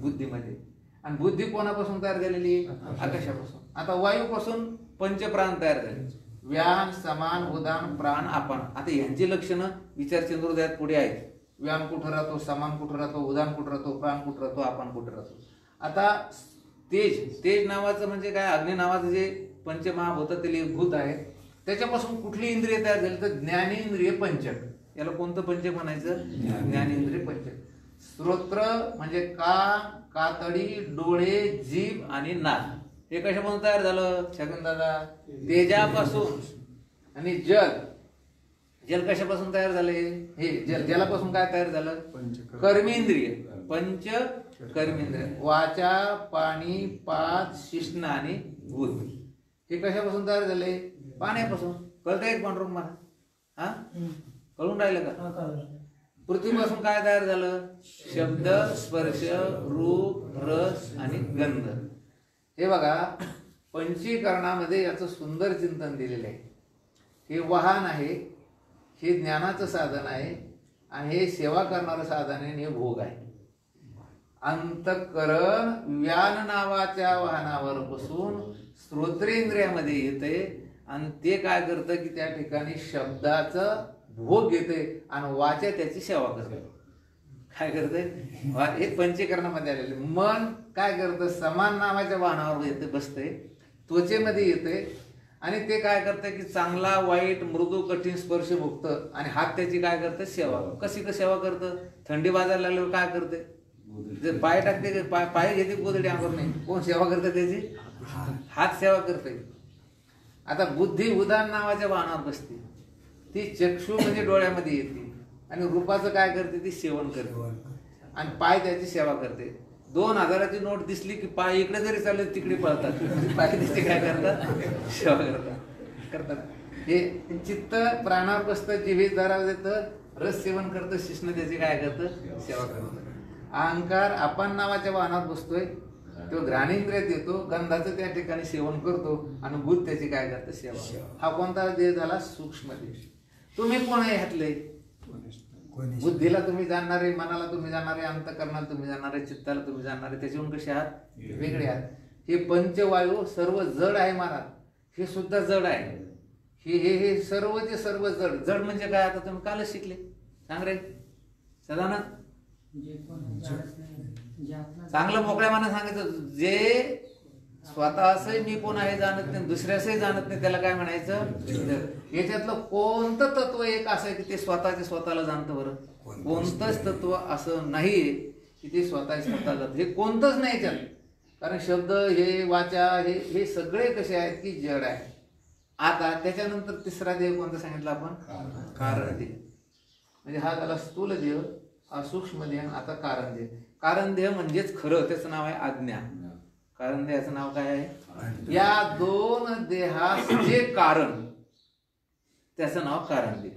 बुद्धीमध्ये. आणि बुद्धी कोणापासून तयार झालेली? आकाशापासून. आता वायूपासून पंचप्राण तयार झाले. व्यान, समान, उदान, प्राण, आपण. आता यांची लक्षणं विचार चंद्रोदयात पुढे आहेत. व्यान कुठं राहतो, समान कुठं राहतो, उदान कुठं राहतो, प्राण कुठं राहतो, आपण कुठं राहतो. आता तेज नावाचं म्हणजे काय? अग्नी नावाचं जे पंचमहाभूतातील एक भूत आहे, त्याच्यापासून कुठली इंद्रिय तयार झाली? तर ज्ञानेंद्रिय पंचक. याला कोणतं पंचक म्हणायचं? ज्ञानेंद्रिय पंचक. श्रोत्र म्हणजे कान, कातडी, डोळे, जीभ आणि नाक. हे कशापासून तयार झालं छगन दादा? तेजापासून. आणि जल कशापासून तयार झाले? हे जलापासून काय तयार झालं? कर्मेंद्रिय. पंच कर्मेंद्रिय. वाचा, पाणी, पाच, शिष्ण आणि बुद्धी. हे कशापासून तयार झाले? पाण्यापासून. कळतंय पांडुरंग मला? हा, कळून राहिलं का? पृथ्वीपासून काय तयार झालं? शब्द, स्पर्श, रूप, रस आणि गंध. हे बघा, पंचीकरणामध्ये याचं सुंदर चिंतन दिलेलं आहे. हे वाहन आहे, हे ज्ञानाचं साधन आहे, आणि हे सेवा करणारं साधन आहे, आणि हे भोग आहे. अंतःकरण व्यान नावाच्या वाहनावर बसून श्रोत्रेंद्रियामध्ये येते, आणि ते काय करतं की त्या ठिकाणी शब्दाचं भोग घेते, आणि वाचा त्याची सेवा करते. काय करते? हे पंचीकरणामध्ये आलेले. मन काय करतं? समान नावाच्या वाहनावर येते, बसते, त्वचेमध्ये येते, आणि ते काय करतं की चांगला, वाईट, मृदू, कठीण स्पर्श भोगतं, आणि हात त्याची काय करतं? सेवा. कशी सेवा करतं? थंडी वाजायला लागल्यावर काय करते? जर पाय टाकते, पाय घेते गोदडी अंगावर, नाही. कोण सेवा करते त्याची? हात सेवा करते. आता बुद्धी उदान नावाच्या वाहनावर बसते, ती चक्षु म्हणजे डोळ्यामध्ये येते, आणि रूपाचं काय करते? ती सेवन करते, आणि पाय त्याची सेवा करते. 2000ची नोट दिसली की पाय इकडे जरी चालले तिकडे पळतात, पाय त्याची काय करतात? सेवा करतात. हे चित्त प्राणावर बसतं, जिभे जरा देतं, रस सेवन करतं, शिष्ण त्याची काय करतं? सेवा करतं. अहंकार आपण नावाच्या वाहनात बसतोय, तो घ्राणेंद्रियात येतो, गंधाचं त्या ठिकाणी सेवन करतो, आणि बुद्ध त्याची काय करतं? सेवा. हा कोणता देह झाला? सूक्ष्म देह. तुम्ही कोण आहे ह्यातले? बुद्धीला तुम्ही जाणणारे, मनाला तुम्ही जाणारे, अंतःकरणाला तुम्ही जाणारे, चित्ताला तुम्ही जाणारे, त्याच्याहून कसे आहात? वेगळे आहात. हे पंचवायू सर्व जड आहे महाराज, हे सुद्धा जड आहे. हे सर्वचे सर्व जड. जड म्हणजे काय? आता तुम्ही कालच शिकले. सांग रे सदानंद. चांगलं मोकळ्या मनाने सांगायचं. जे स्वतःच मी कोण आहे जाणत नाही, दुसऱ्याचंही जाणत नाही, त्याला काय म्हणायचं? याच्यातलं कोणतं तत्व एक असं आहे की ते स्वतःला जाणतं? बरं, कोणतंच तत्व असं नाहीये की ते स्वतः जात. हे कोणतंच नाही याच्यात. कारण शब्द, हे वाचा, हे सगळे कसे आहेत की जड आहे. आता त्याच्यानंतर तिसरा देह कोणता सांगितला आपण? कारण देह. म्हणजे हा झाला स्थूल देह, हा सूक्ष्म देह, आता कारण देह. कारण देह म्हणजेच खरं, त्याचं नाव आहे अज्ञान. कारण देहाचं नाव काय आहे? या दोन देहास जे कारण, त्याचं नाव कारण देह.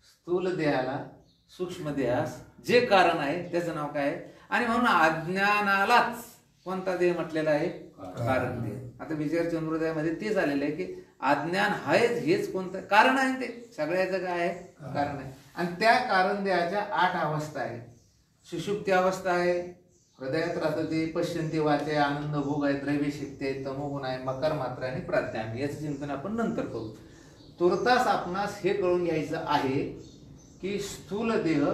स्थूल देहाला, सूक्ष्म देहास जे कारण आहे त्याचं नाव काय आहे? आणि म्हणून अज्ञानालाच कोणता देह म्हटलेला आहे? कारण देह. आता विचार चंद्रोदयामध्ये तेच आलेलं आहे की अज्ञान हेच कोणतं कारण आहे? ते सगळ्याचं काय आहे? कारण आहे. आणि त्या कारण देहाच्या 8 अवस्था आहेत. सुषुप्ती अवस्था आहे, हृदयात राहतं ते, पश्यंती वाचे, आनंद भोग आहे, द्रव्य शक्ती आहे, तमोगुण आहे, मकर मात्रा आणि प्राज्ञान. याचं चिंतन आपण नंतर करू. तुर्तास आपणास हे कळून घ्यायचं आहे की स्थूल देह,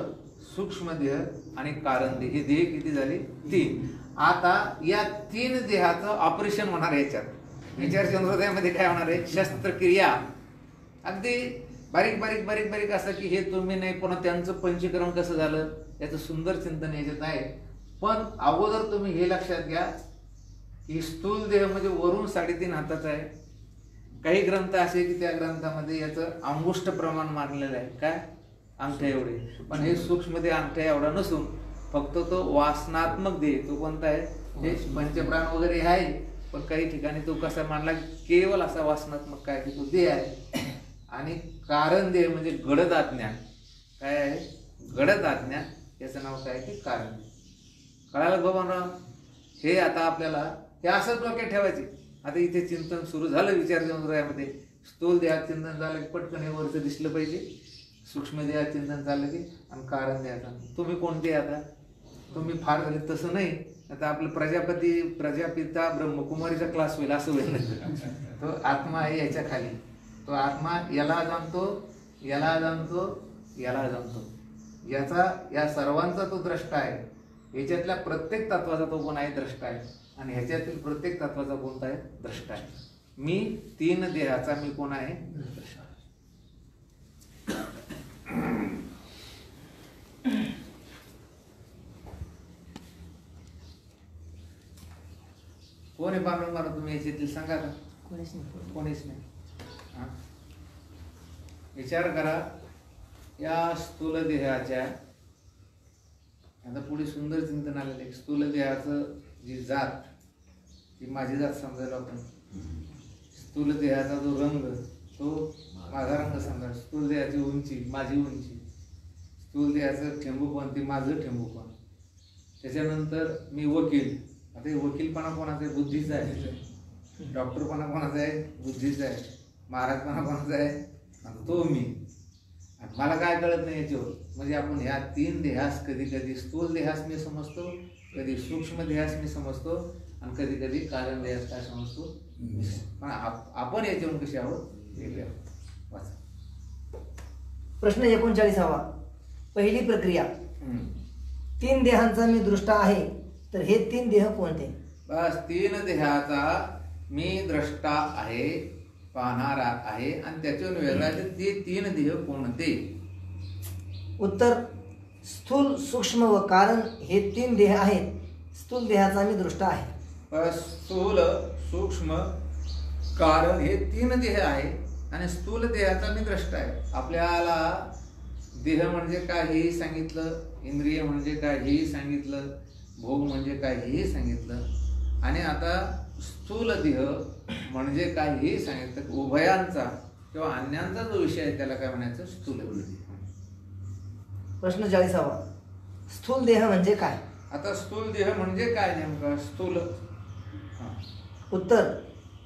सूक्ष्म देह आणि कारण देह, हे देह किती झाले? 3. आता या 3 देहाचं ऑपरेशन होणार आहे. याच्यात विचार चंद्रोदयामध्ये काय होणार आहे? शस्त्रक्रिया. अगदी बारीक बारीक बारीक बारीक असं की हे तुम्ही नाही, पुन्हा त्यांचं पंचीकरण कसं झालं याचं सुंदर चिंतन याच्यात आहे. पण अगोदर तुम्ही हे लक्षात घ्या की स्थूल देह म्हणजे वरून 3.5 हाताचा आहे. काही ग्रंथ असे की त्या ग्रंथामध्ये याचं अंगुष्ठ प्रमाण मानलेलं आहे, काय अंगठ्या एवढे. पण हे सूक्ष्म देह अंगठ्या एवढा नसून फक्त तो वासनात्मक देह. तो कोणता आहे? हे पंचप्राण वगैरे आहे, पण काही ठिकाणी तो कसा मानला केवळ असा वासनात्मक काय की तो देह आहे. आणि कारण देह म्हणजे गडद आज्ञा. काय आहे? गडद आज्ञा. याचं नाव काय की कारण. कळालं बाबांराव? हे आता आपल्याला हे असंच डोक्यात ठेवायचे. आता इथे चिंतन सुरू झालं विचार यामध्ये. स्थूल देहात चिंतन झालं की पटकन हे वरचं दिसलं पाहिजे. सूक्ष्म देहात चिंतन झालं की आणि कारण देहात. तुम्ही कोणते आता? तुम्ही फार झाले तसं नाही. आता आपलं प्रजापिता ब्रह्मकुमारीचा क्लास होईल असं होईल. तो आत्मा आहे याच्या खाली. तो आत्मा याला जाणतो, याला जाणतो, याला जाणतो. याचा या सर्वांचा तो द्रष्टा आहे. याच्यातल्या प्रत्येक तत्वाचा तो कोण आहे? द्रष्टा आहे. आणि ह्याच्यातील प्रत्येक तत्वाचा कोणता आहे? द्रष्टा आहे. मी 3 देहाचा मी कोण आहे? द्रष्टा. कोण आहे पांडुरंग? तुम्ही याच्यातील सांगा का? कोणीच नाही. विचार करा या स्थूल देहाच्या. आता पुढे सुंदर चिंतन आलेलं आहे. स्थूल देहाचं जी जात ती माझी जात समजायला आपण. स्थूल देहाचा जो रंग तो माझा रंग समजा. स्थूल देहाची उंची माझी उंची. स्थूल देहाचं ठेंबूपण ती माझं ठेंबूपण. त्याच्यानंतर मी वकील. आता हे वकीलपणा कोणाचा आहे? बुद्धीचा आहे. डॉक्टरपणा कोणाचा आहे? बुद्धीचा आहे. महाराजपणा कोणाचा आहे? तो मी. मला काय कळत नाही याच्यावर. म्हणजे आपण ह्या 3 देहास कधी कधी स्थूल देहास मी समजतो, कधी सूक्ष्म देहास मी समजतो, आणि कधी कधी कारण देहास काय समजतो. पण आपण याच्यावरून कसे आहोत? वेगळे आहोत. वाचा. प्रश्न 39वा. पहिली प्रक्रिया. 3 देहांचा मी दृष्टा आहे, तर हे 3 देह कोणते? बस 3 देहाचा मी द्रष्टा आहे, पाहणारा आहे, आणि त्याच्यावर वेगळा ते 3 देह कोणते? उत्तर. स्थूल, सूक्ष्म व कारण हे 3 देह आहेत. स्थूल देहाचा मी दृष्टा आहे. स्थूल, सूक्ष्म, कारण हे 3 देह आहे आणि स्थूल देहाचा मी द्रष्टा आहे. आपल्याला देह म्हणजे काहीही सांगितलं, इंद्रिय म्हणजे काहीही सांगितलं, भोग म्हणजे काहीही सांगितलं, आणि आता स्थूल देह म्हणजे काहीही सांगितलं. उभयांचा किंवा अन्यांचा जो विषय आहे त्याला काय म्हणायचं? स्थूल देह. प्रश्न 40वा. स्थूल देह म्हणजे काय? आता स्थूल देह म्हणजे काय नेमका? स्थूल. उत्तर.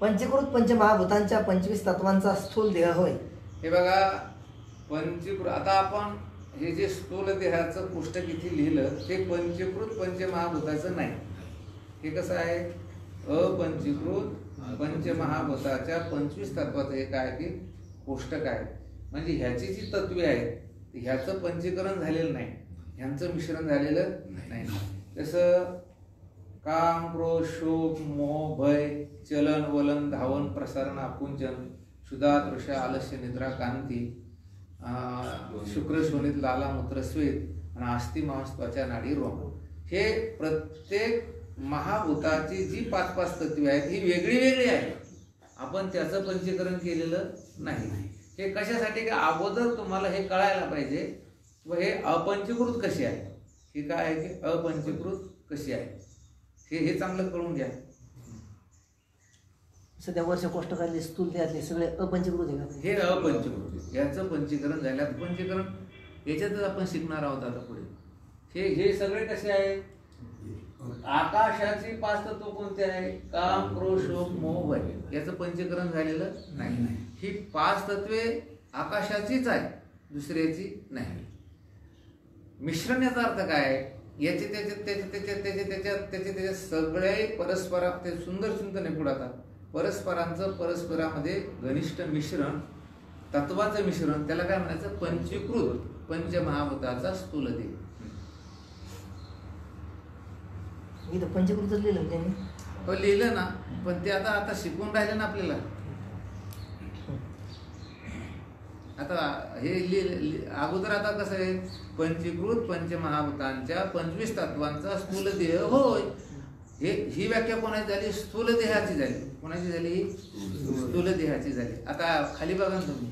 पंचीकृत पंचमहाभूतांच्या 25 तत्वांचा स्थूल देह होय. हे बघा पंचीकृत. आता आपण हे जे स्थूल देहाचं पुस्तक इथे लिहिलं ते पंचीकृत पंचमहाभूताचं नाही. हे कसं आहे? अपंचीकृत पंचमहाभूताच्या 25 तत्वाचं हे काय की पुस्तक आहे. म्हणजे ह्याची जी तत्वे आहेत ह्याचं पंचीकरण झालेलं नाही, ह्यांचं मिश्रण झालेलं नाही. जसं काम, क्रोध, शोक, मोह, भय, चलन, वलन, धावन, प्रसारण, आकुंचन, क्षुधा, तृषा, आलस्य, निद्रा, कांती, शुक्र, शोणित, लाला, मूत्र, श्वेत, आणि आस्थी, मांस, त्वचा, नाडी, रोम. हे प्रत्येक महाभूताची जी 5-5 तत्वे आहेत ही वेगळी वेगळी आहेत. आपण त्याचं पंचीकरण केलेलं नाही. हे कशासाठी? का अगोदर तुम्हाला हे कळायला पाहिजे व हे अपंचीकृत कशी आहे. हे काय आहे की अपंचीकृत कशी आहे हे चांगलं कळून घ्या. सध्या वर्ष कोष्टकातले स्थूल देहातले सगळे अपंचीकृत आहे. हे अपंचीकृत. याचं पंचीकरण झाल्यात. पंचीकरण याच्यातच आपण शिकणार आहोत आता पुढे. हे सगळे कसे आहे? आकाशाची 5 तत्व कोणते आहे? काम, क्रोध, शोक, मोह, भय. याचं पंचीकरण झालेलं नाही. ही 5 तत्वे आकाशाचीच आहे, दुसऱ्याची नाही. मिश्रण याचा अर्थ काय? याचे त्याचे सगळे परस्पर ते सुंदर चिंतन आहे पुढे. आता परस्परांचं परस्परामध्ये घनिष्ठ मिश्रण, तत्वाचं मिश्रण, त्याला काय म्हणायचं? पंचीकृत पंचमहाभूताचा स्थूल देह. इथं पंचकृतच लिहिलं त्यांनी. हो लिहिलं ना, पण ते आता शिकून राहिलं ना आपल्याला. आता हे अगोदर आता कसं आहे, पंचीकृत पंचमहाभूतांच्या 25 तत्वांचा स्थूल देह होय. ही व्याख्या कोणाची झाली? स्थूल देहाची झाली. कोणाची झाली? स्थूल देहाची झाली. आता खाली बघा ना तुम्ही.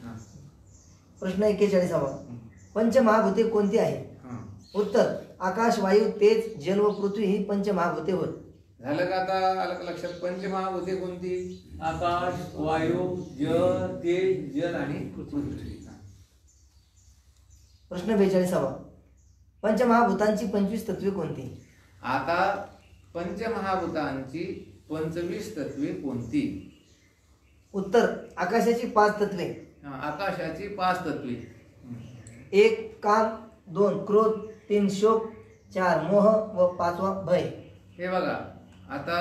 प्रश्न 41वा. पंचमहाभूते कोणती आहेत? उत्तर: आकाश, वायू, तेज, जल व पृथ्वी ही पंचमहाभूते होत. झालं का आता? आलं का लक्षात? पंचमहाभूते कोणती? आकाश, वायू, जल, तेज, जल आणि पृथ्वी. प्रश्न 42वा. पंचमहाभूतांची 25 तत्वे कोणती? आता पंचमहाभूतांची 25 तत्वे कोणती? उत्तर: आकाशाची 5 तत्वे. आकाशाची 5 तत्वे. 1 काम, 2 क्रोध, 3 शोक, 4 मोह व 5वा भय. हे बघा, आता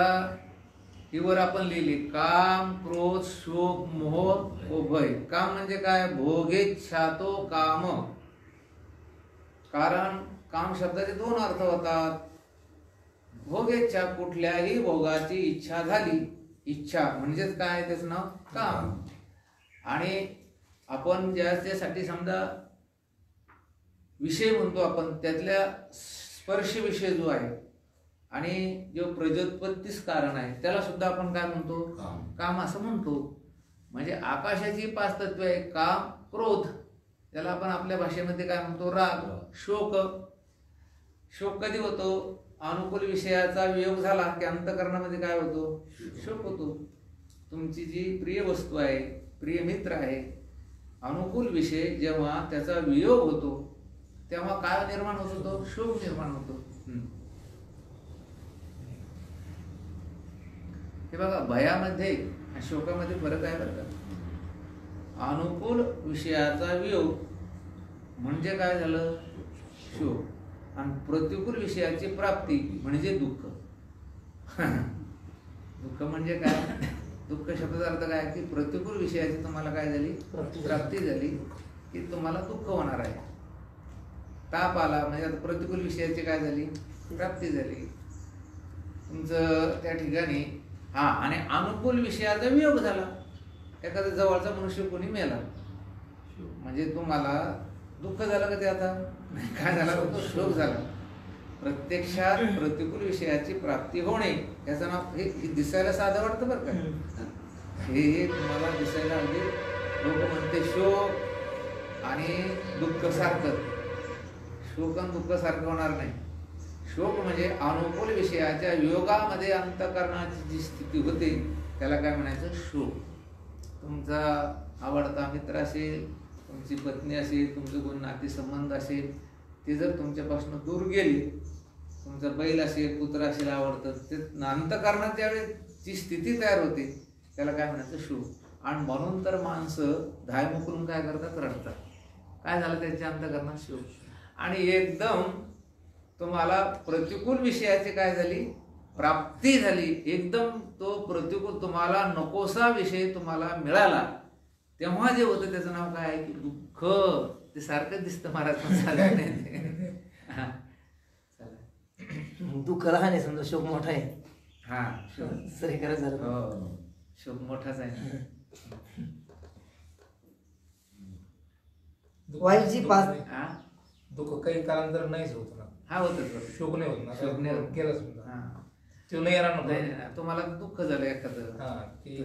हिवर आपण लिहिले काम, क्रोध, शोक, मोह व भय. काम म्हणजे काय? भोगेच्छा तो काम. कारण काम शब्दाचे 2 अर्थ होतात. भोगेच्छा, कुठल्याही भोगाची इच्छा झाली. इच्छा म्हणजेच काय? त्याचं नाव काम. आणि आपण ज्याच्यासाठी समजा विषय म्हणतो आपण, त्यातल्या स्पर्श विषय जो आहे आणि जो प्रजोत्पत्तीस कारण आहे त्याला सुद्धा आपण काय म्हणतो? काम असं म्हणतो. म्हणजे आकाशाची 5 तत्वे आहे. काम, क्रोध, त्याला आपण आपल्या भाषेमध्ये काय म्हणतो? राग. शोक, शोक कधी होतो? अनुकूल विषयाचा वियोग झाला की अंतःकरणामध्ये काय होतो? शोक होतो. तुमची जी प्रिय वस्तू आहे, प्रिय मित्र आहे, अनुकूल विषय जेव्हा त्याचा वियोग होतो तेव्हा काय निर्माण होत होतो? शोक निर्माण होतो. हे बघा, भयामध्ये शोकामध्ये फरक आहे बरं का. अनुकूल विषयाचा वियोग म्हणजे काय झालं? शोक. आणि प्रतिकूल विषयाची प्राप्ती म्हणजे दुःख. दुःख म्हणजे काय? दुःख शब्दाचा अर्थ काय की प्रतिकूल विषयाची तुम्हाला काय झाली? प्राप्ती झाली की तुम्हाला दुःख होणार आहे. ताप आला म्हणजे आता प्रतिकूल विषयाची काय झाली? प्राप्ती झाली तुमचं त्या ठिकाणी. आणि अनुकूल विषयाचा वियोग झाला. एखादा जवळचा मनुष्य कोणी मेला म्हणजे तुम्हाला दुःख झालं का? ते आता काय झाला? तो शोक झाला. प्रत्यक्षात प्रतिकूल विषयाची प्राप्ती होणे याचं नाव, हे दिसायला साधं वाटतं बरं का. हे तुम्हाला दिसायला अगदी लोक म्हणते शोक आणि दुःख सारखं. शोक आणि दुःख सारखं होणार नाही. शोक म्हणजे अनुकूल विषयाच्या वियोगामध्ये अंतःकरणाची जी स्थिती होते त्याला काय म्हणायचं? शोक. तुमचा आवडता मित्र असेल, तुमची पत्नी असेल, तुमचं कोण नातेसंबंध असेल, ते जर तुमच्यापासून दूर गेली, तुमचा बैल असेल, कुत्रा असेल आवडतं, ते अंतःकरणात ज्यावेळी जी स्थिती तयार होते त्याला काय म्हणायचं? शोक. आणि म्हणून तर माणसं धाय मोकळून काय करतात? रडतात. काय झालं त्यांच्या अंतःकरणात? शोक. आणि एकदम तुम्हाला प्रतिकूल विषयाची काय झाली? प्राप्ती झाली. एकदम तो प्रतिकूल तुम्हाला नकोसा विषय तुम्हाला मिळाला तेव्हा जे होतं त्याचं नाव काय आहे की दुःख. ते सारखं दिसतं महाराज. दुःख लहान आहे समजा, शोक मोठा आहे. हा, सरी खरं झालं. हो, शोक मोठाच आहे. वायूची 5. दुःख काही कालांतर नाहीच होत ना. हा, होतं. शोक नाही होत ना. शोक नाही होत. केलं समजा तो नाही येणार. तुम्हाला दुःख झालं एखादं,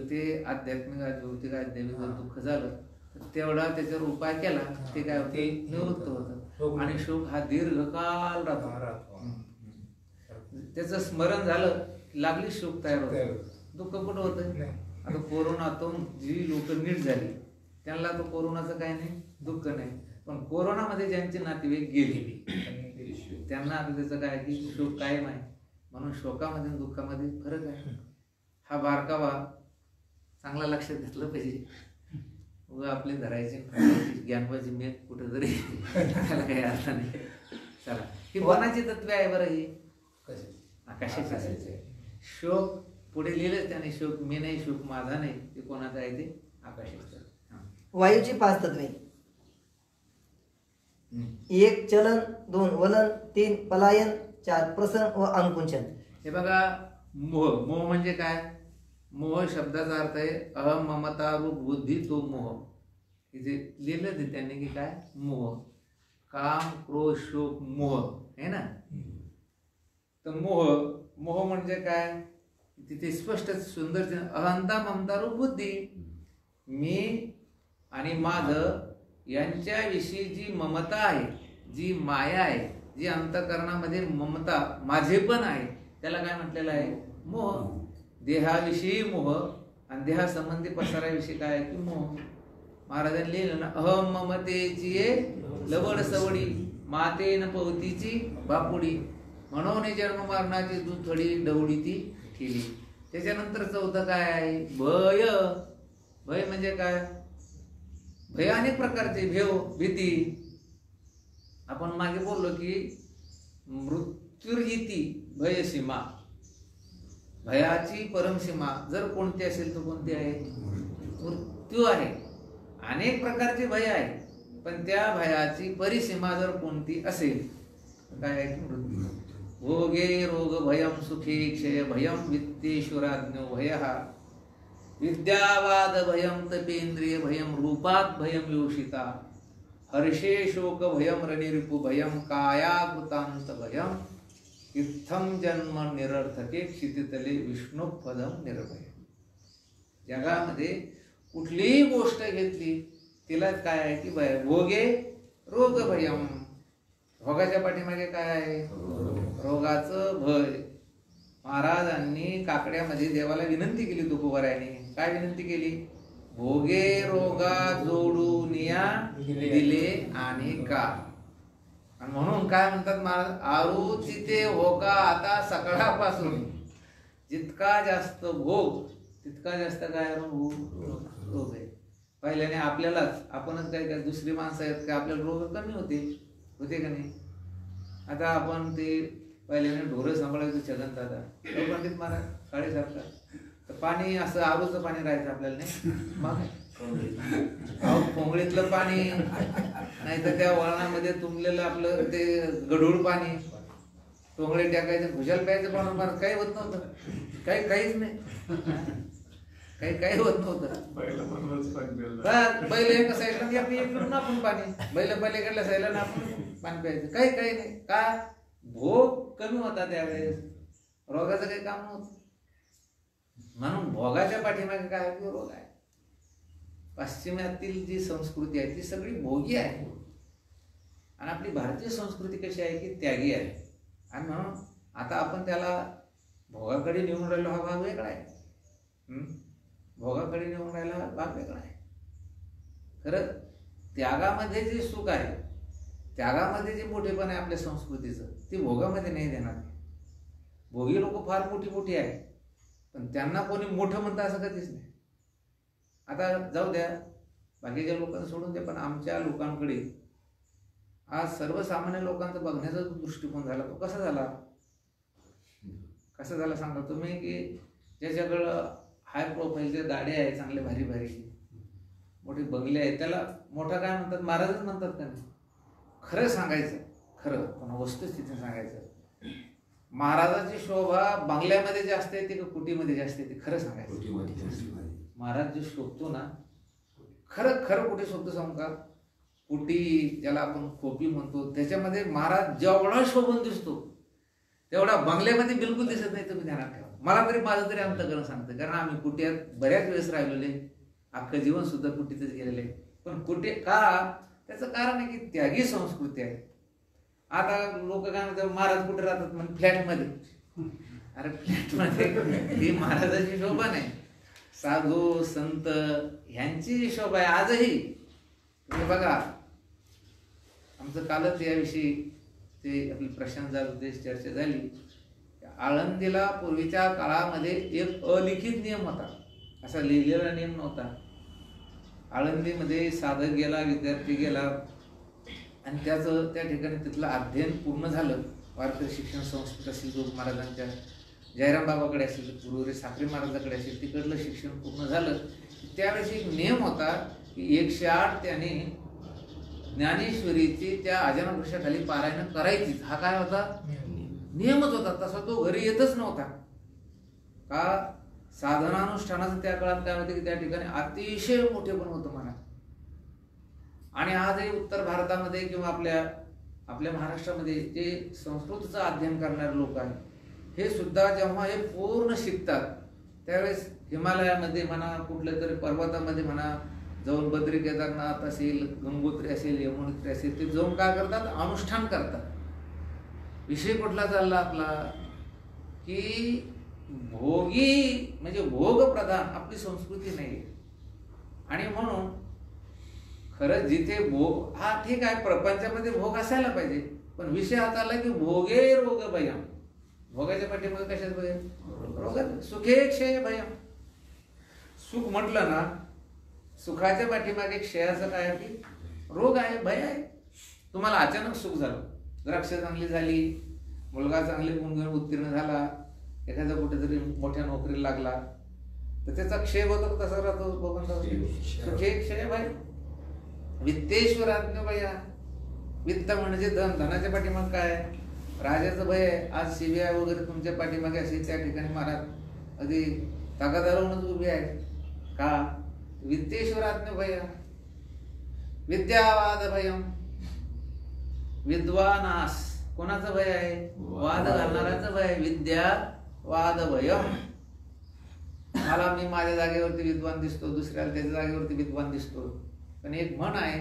ते आध्यात्मिक भौतिक आध्यात्मिक दुःख झालं तेवढा त्याच्यावर उपाय केला ते काय होते? निवृत्त होतं. आणि शोक हा दीर्घकाल राहतो. त्याचं स्मरण झालं लागली शोक तयार होतं. दुःख कुठं होतं? आता कोरोनातून जी लोक नीट झाली त्यांना तो कोरोनाचं काही नाही, दुःख नाही. पण कोरोनामध्ये ज्यांचे नातेवाईक गेले त्यांना आता त्याचं काय की शोक कायम आहे. म्हणून शोकामध्ये दुःखामध्ये फरक आहे. हा बारकावा चांगला लक्षात घेतलं पाहिजे. उगा आपले धरायचे ज्ञानबाजी मेघ कुठं तरी त्याला काही अर्थ नाही. चला, ही कोणाची तत्वे आहे बरं? ही आकाशाची असायचे. शोक पुढे लिहिलं त्याने, शोक मी नाही, शोक माझा नाही. ते कोणाचं आहे? ते आकाशाचं. वायूची 5 तत्वे. 1 चलन, 2 वलन, 3 पलायन, 4 प्रसन व अनुकुंचन. हे बघा, मोह. मोह म्हणजे काय? मोह शब्दाचा अर्थ आहे अहम ममता रूप बुद्धी, तो मोह. इथे लिहिलं ते त्यांनी की काय मोह, काम क्रोध शोक मोह आहे ना. तर मोह मोह म्हणजे काय तिथे स्पष्ट सुंदर अहंता ममता रूप बुद्धी. मी आणि माझं यांच्याविषयी जी ममता आहे, जी माया आहे, जी अंतःकरणामध्ये ममता माझे पण आहे, त्याला काय म्हटलेलं आहे मोह. देहाविषयी मोह आणि देहासंबंधी पसाराविषयी काय आहे की मोह. महाराजांनी लिहिलं ना, अहम ममतेची लवड सवडी मातेन पवतीची बापुडी म्हणून जन्म मरणाची दुथडी डवडी ती केली. त्याच्यानंतर चौथं काय आहे भय. भय म्हणजे काय भय अनेक प्रकारचे भेव भीती. आपण मागे बोललो की मृत्युर्हिती भयसीमा, भयाची परमसीमा जर कोणती असेल तर कोणती आहे मृत्यू आहे. अनेक प्रकारचे भय आहे पण त्या भयाची परिसीमा जर कोणती असेल तर काय आहे की मृत्यू. भोगे रोग भयम सुखे क्षय भयम वित्तेश्वराज्ञो भयः विद्यावाद भयम तपेंद्रिय भयम रूपात भयम योषिता हर्षे शोक भयम रणिरिपु भयम कायाकृतांत भयम इत्थम जन्म निरर्थके क्षितितले विष्णू पदम निर्भय. जगामध्ये कुठलीही गोष्ट घेतली तिला काय आहे की भय. भोगे रोग भयम, भोगाच्या पाठीमागे काय आहे रोगाचं भय. महाराजांनी काकड्यामध्ये देवाला विनंती केली तुकोबरायाने. काय विनंती केली? भोगे रोगा जोडून या दिले आणि का. आणि म्हणून काय म्हणतात महाराज, आरू तिथे होका आता सकाळपासून. जितका जास्त भोग तितका जास्त काय रोग आहे. पहिल्याने आपल्यालाच आपणच काय दुसरी माणसं आहेत का आपल्याला रोग कमी होते का नाही. आता आपण ते पहिल्याने ढोरं सांभाळायचं छगन दादा पंडित महाराज काळेसारखा, तर पाणी असं आरूचं पाणी राहायचं आपल्याला नाही. मग पोंगळीतलं पाणी नाही तर त्या वळणामध्ये तुंबलेलं आपलं ते गढूळ पाणी टोंगळे टाकायचं भुजाल प्यायचं पण काही होत नव्हतं. काहीच नाही, काही होत नव्हतं. बैल एका साईडला आपली इकडून आपण पाणी, बैल पलीकडल्या साईडला आपण पाणी प्यायचं. काही नाही. का भोग कमी होता त्यावेळेस, रोगाचं काही काम नव्हतं. म्हणून भोगाच्या पाठीमागे काय रोग आहे. पाश्चिमात्यातील जी संस्कृती आहे ती सगळी भोगी आहे आणि आपली भारतीय संस्कृती कशी आहे की त्यागी आहे. आणि म्हणून आता आपण त्याला भोगाकडे नेऊन राहिलो हा भाग वेगळा आहे. भोगाकडे नेऊन राहिला भाग वेगळा आहे. खरं त्यागामध्ये जे सुख आहे, त्यागामध्ये जे मोठेपण आहे आपल्या संस्कृतीचं, ते भोगामध्ये नाही देणार. भोगी लोक फार मोठी आहे पण त्यांना कोणी मोठं म्हणतं असं कधीच नाही. आता जाऊ द्या बाकीच्या लोकांना सोडून द्या, पण आमच्या लोकांकडे आज सर्वसामान्य लोकांचा बघण्याचा जो दृष्टिकोन झाला तो कसा झाला सांगा तुम्ही. की ज्याच्याकडं हाय प्रोफाईलचे गाड्या आहे, चांगले भारी मोठे बंगले आहेत, त्याला मोठा काय म्हणतात, महाराजच म्हणतात का नाही. खरं सांगायचं, खरं पण वस्तुस्थिती सांगायचं, महाराजाची शोभा बंगल्यामध्ये जास्त येते का कुटीमध्ये जास्त येते? खरं सांगायचं. महाराज जो शोभतो ना, खरं कुठे शोभतो सांगू का? कुटी ज्याला आपण खोपी म्हणतो त्याच्यामध्ये महाराज जेवढा शोभून दिसतो तेवढा बंगल्यामध्ये बिलकुल दिसत नाही. तुम्ही ध्यानात ठेवा. मला तरी माझं तरी अंतकरण सांगतं, कारण आम्ही कुट्यात बऱ्याच वेळेस राहिलेले, अख्खं जीवन सुद्धा कुटीतच गेलेले. पण कुठे का? त्याचं कारण आहे की त्यागी संस्कृती आहे. आता लोक काय म्हणतात महाराज कुठे राहतात म्हणजे फ्लॅटमध्ये. अरे फ्लॅटमध्ये ही महाराजाची शोभा नाही, साधू संत ह्यांची शोभा आहे आजही. तुम्ही बघा, आमचं कालच याविषयी ते आपली प्रशांत जाधव चर्चा झाली. आळंदीला पूर्वीच्या काळामध्ये एक अलिखित नियम होता, असा लिहिलेला नियम नव्हता. आळंदीमध्ये साधक गेला, विद्यार्थी गेला आणि त्याचं त्या ठिकाणी तिथलं अध्ययन पूर्ण झालं. वारकरी शिक्षण संस्था असेल, जो महाराजांच्या जयराम बाबाकडे असेल, गुरुवारी साखरे महाराजाकडे असेल, तिकडलं शिक्षण पूर्ण झालं. त्यावेळेस एक नियम होता की 108 त्याने ज्ञानेश्वरीची त्या अजान वृक्षाखाली पारायण करायचीच. हा काय होता? नियमच होता. तसा तो घरी येतच नव्हता. का? साधनानुष्ठानाचं त्या काळात काय होतं की त्या ठिकाणी अतिशय मोठेपण होतं मला. आणि आजही उत्तर भारतामध्ये किंवा आपल्या महाराष्ट्रामध्ये जे संस्कृतचं अध्ययन करणारे लोक आहेत हे सुद्धा जेव्हा हे पूर्ण शिकतात त्यावेळेस हिमालयामध्ये म्हणा कुठल्या तरी पर्वतामध्ये म्हणा जाऊन बद्री केदारनाथ असेल गंगोत्री असेल यमुनोत्री असेल ते जाऊन काय करतात अनुष्ठान करतात. विषय कुठला चालला आपला की भोगी म्हणजे भोग प्रधान आपली संस्कृती नाही. आणि म्हणून खरं जिथे भोग हा ठीक आहे प्रपंचामध्ये भोग असायला पाहिजे पण विषय हा चालला की भोगे रोग भयम. भोगाच्या पाठीमागे कशाच भय रोग सुखे क्षय भयम. सुख म्हटलं ना सुखाच्या पाठीमागे क्षयाचं काय आहे की रोग आहे भय आहे. तुम्हाला अचानक सुख झालं द्राक्ष चांगली झाली मुलगा चांगले गुण घेऊन उत्तीर्ण झाला एखाद्या कुठेतरी मोठ्या नोकरीला लागला तर त्याचा क्षय होतो कसा राहतो भगवंता सुखे क्षय भय. वित्तेश्वराज्ञ भया. वित्त म्हणजे धन धनाच्या पाठीमाग काय राजाचं भय आहे. आज सीबीआय वगैरे तुमच्या पाठीमागे असेल त्या ठिकाणी महाराज अगदी ताकदार उभी आहे का वित्तेश्वराज्ञ भय. विद्यावाद भयम. विद्वानास कोणाचं भय आहे वाद घालणाराचं भय. विद्या वाद भयम. मला मी माझ्या जागेवरती विद्वान दिसतो दुसऱ्याला त्याच्या जागेवरती विद्वान दिसतो पण एक म्हण आहे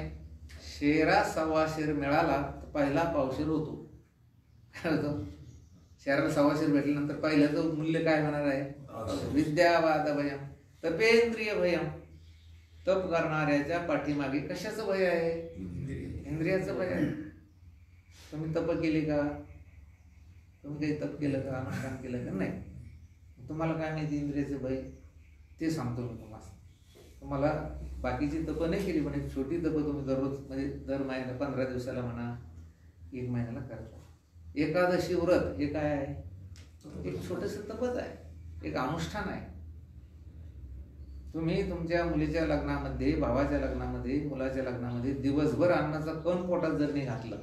शेरा सव्वा शेर मिळाला तर पहिला पावशेर होतो. काय होतो शेराला सव्वा शेर भेटल्यानंतर पहिल्याचं मूल्य काय होणार आहे विद्यावाद भयम. तपेंद्रिय भयम. तप करणाऱ्याच्या पाठीमागे कशाचं भय आहे इंद्रियाचं भय आहे. तुम्ही तप केले का तुम्ही काही तप केलं का अनुष्ठान केलं का नाही तुम्हाला काय माहिती इंद्रियाचं भय ते सांगतो मी तुम्हाला बाकीची तप नाही केली पण एक छोटी तप तुम्ही दररोज म्हणजे दर महिन्याला 15 दिवसाला म्हणा 1 महिन्याला करता. एकादशी व्रत हे काय आहे एक छोटस तपच आहे एक अनुष्ठान आहे. तुम्ही तुमच्या मुलीच्या लग्नामध्ये भावाच्या लग्नामध्ये मुलाच्या लग्नामध्ये दिवसभर अन्नाचा कण पोटात जर नाही घातलं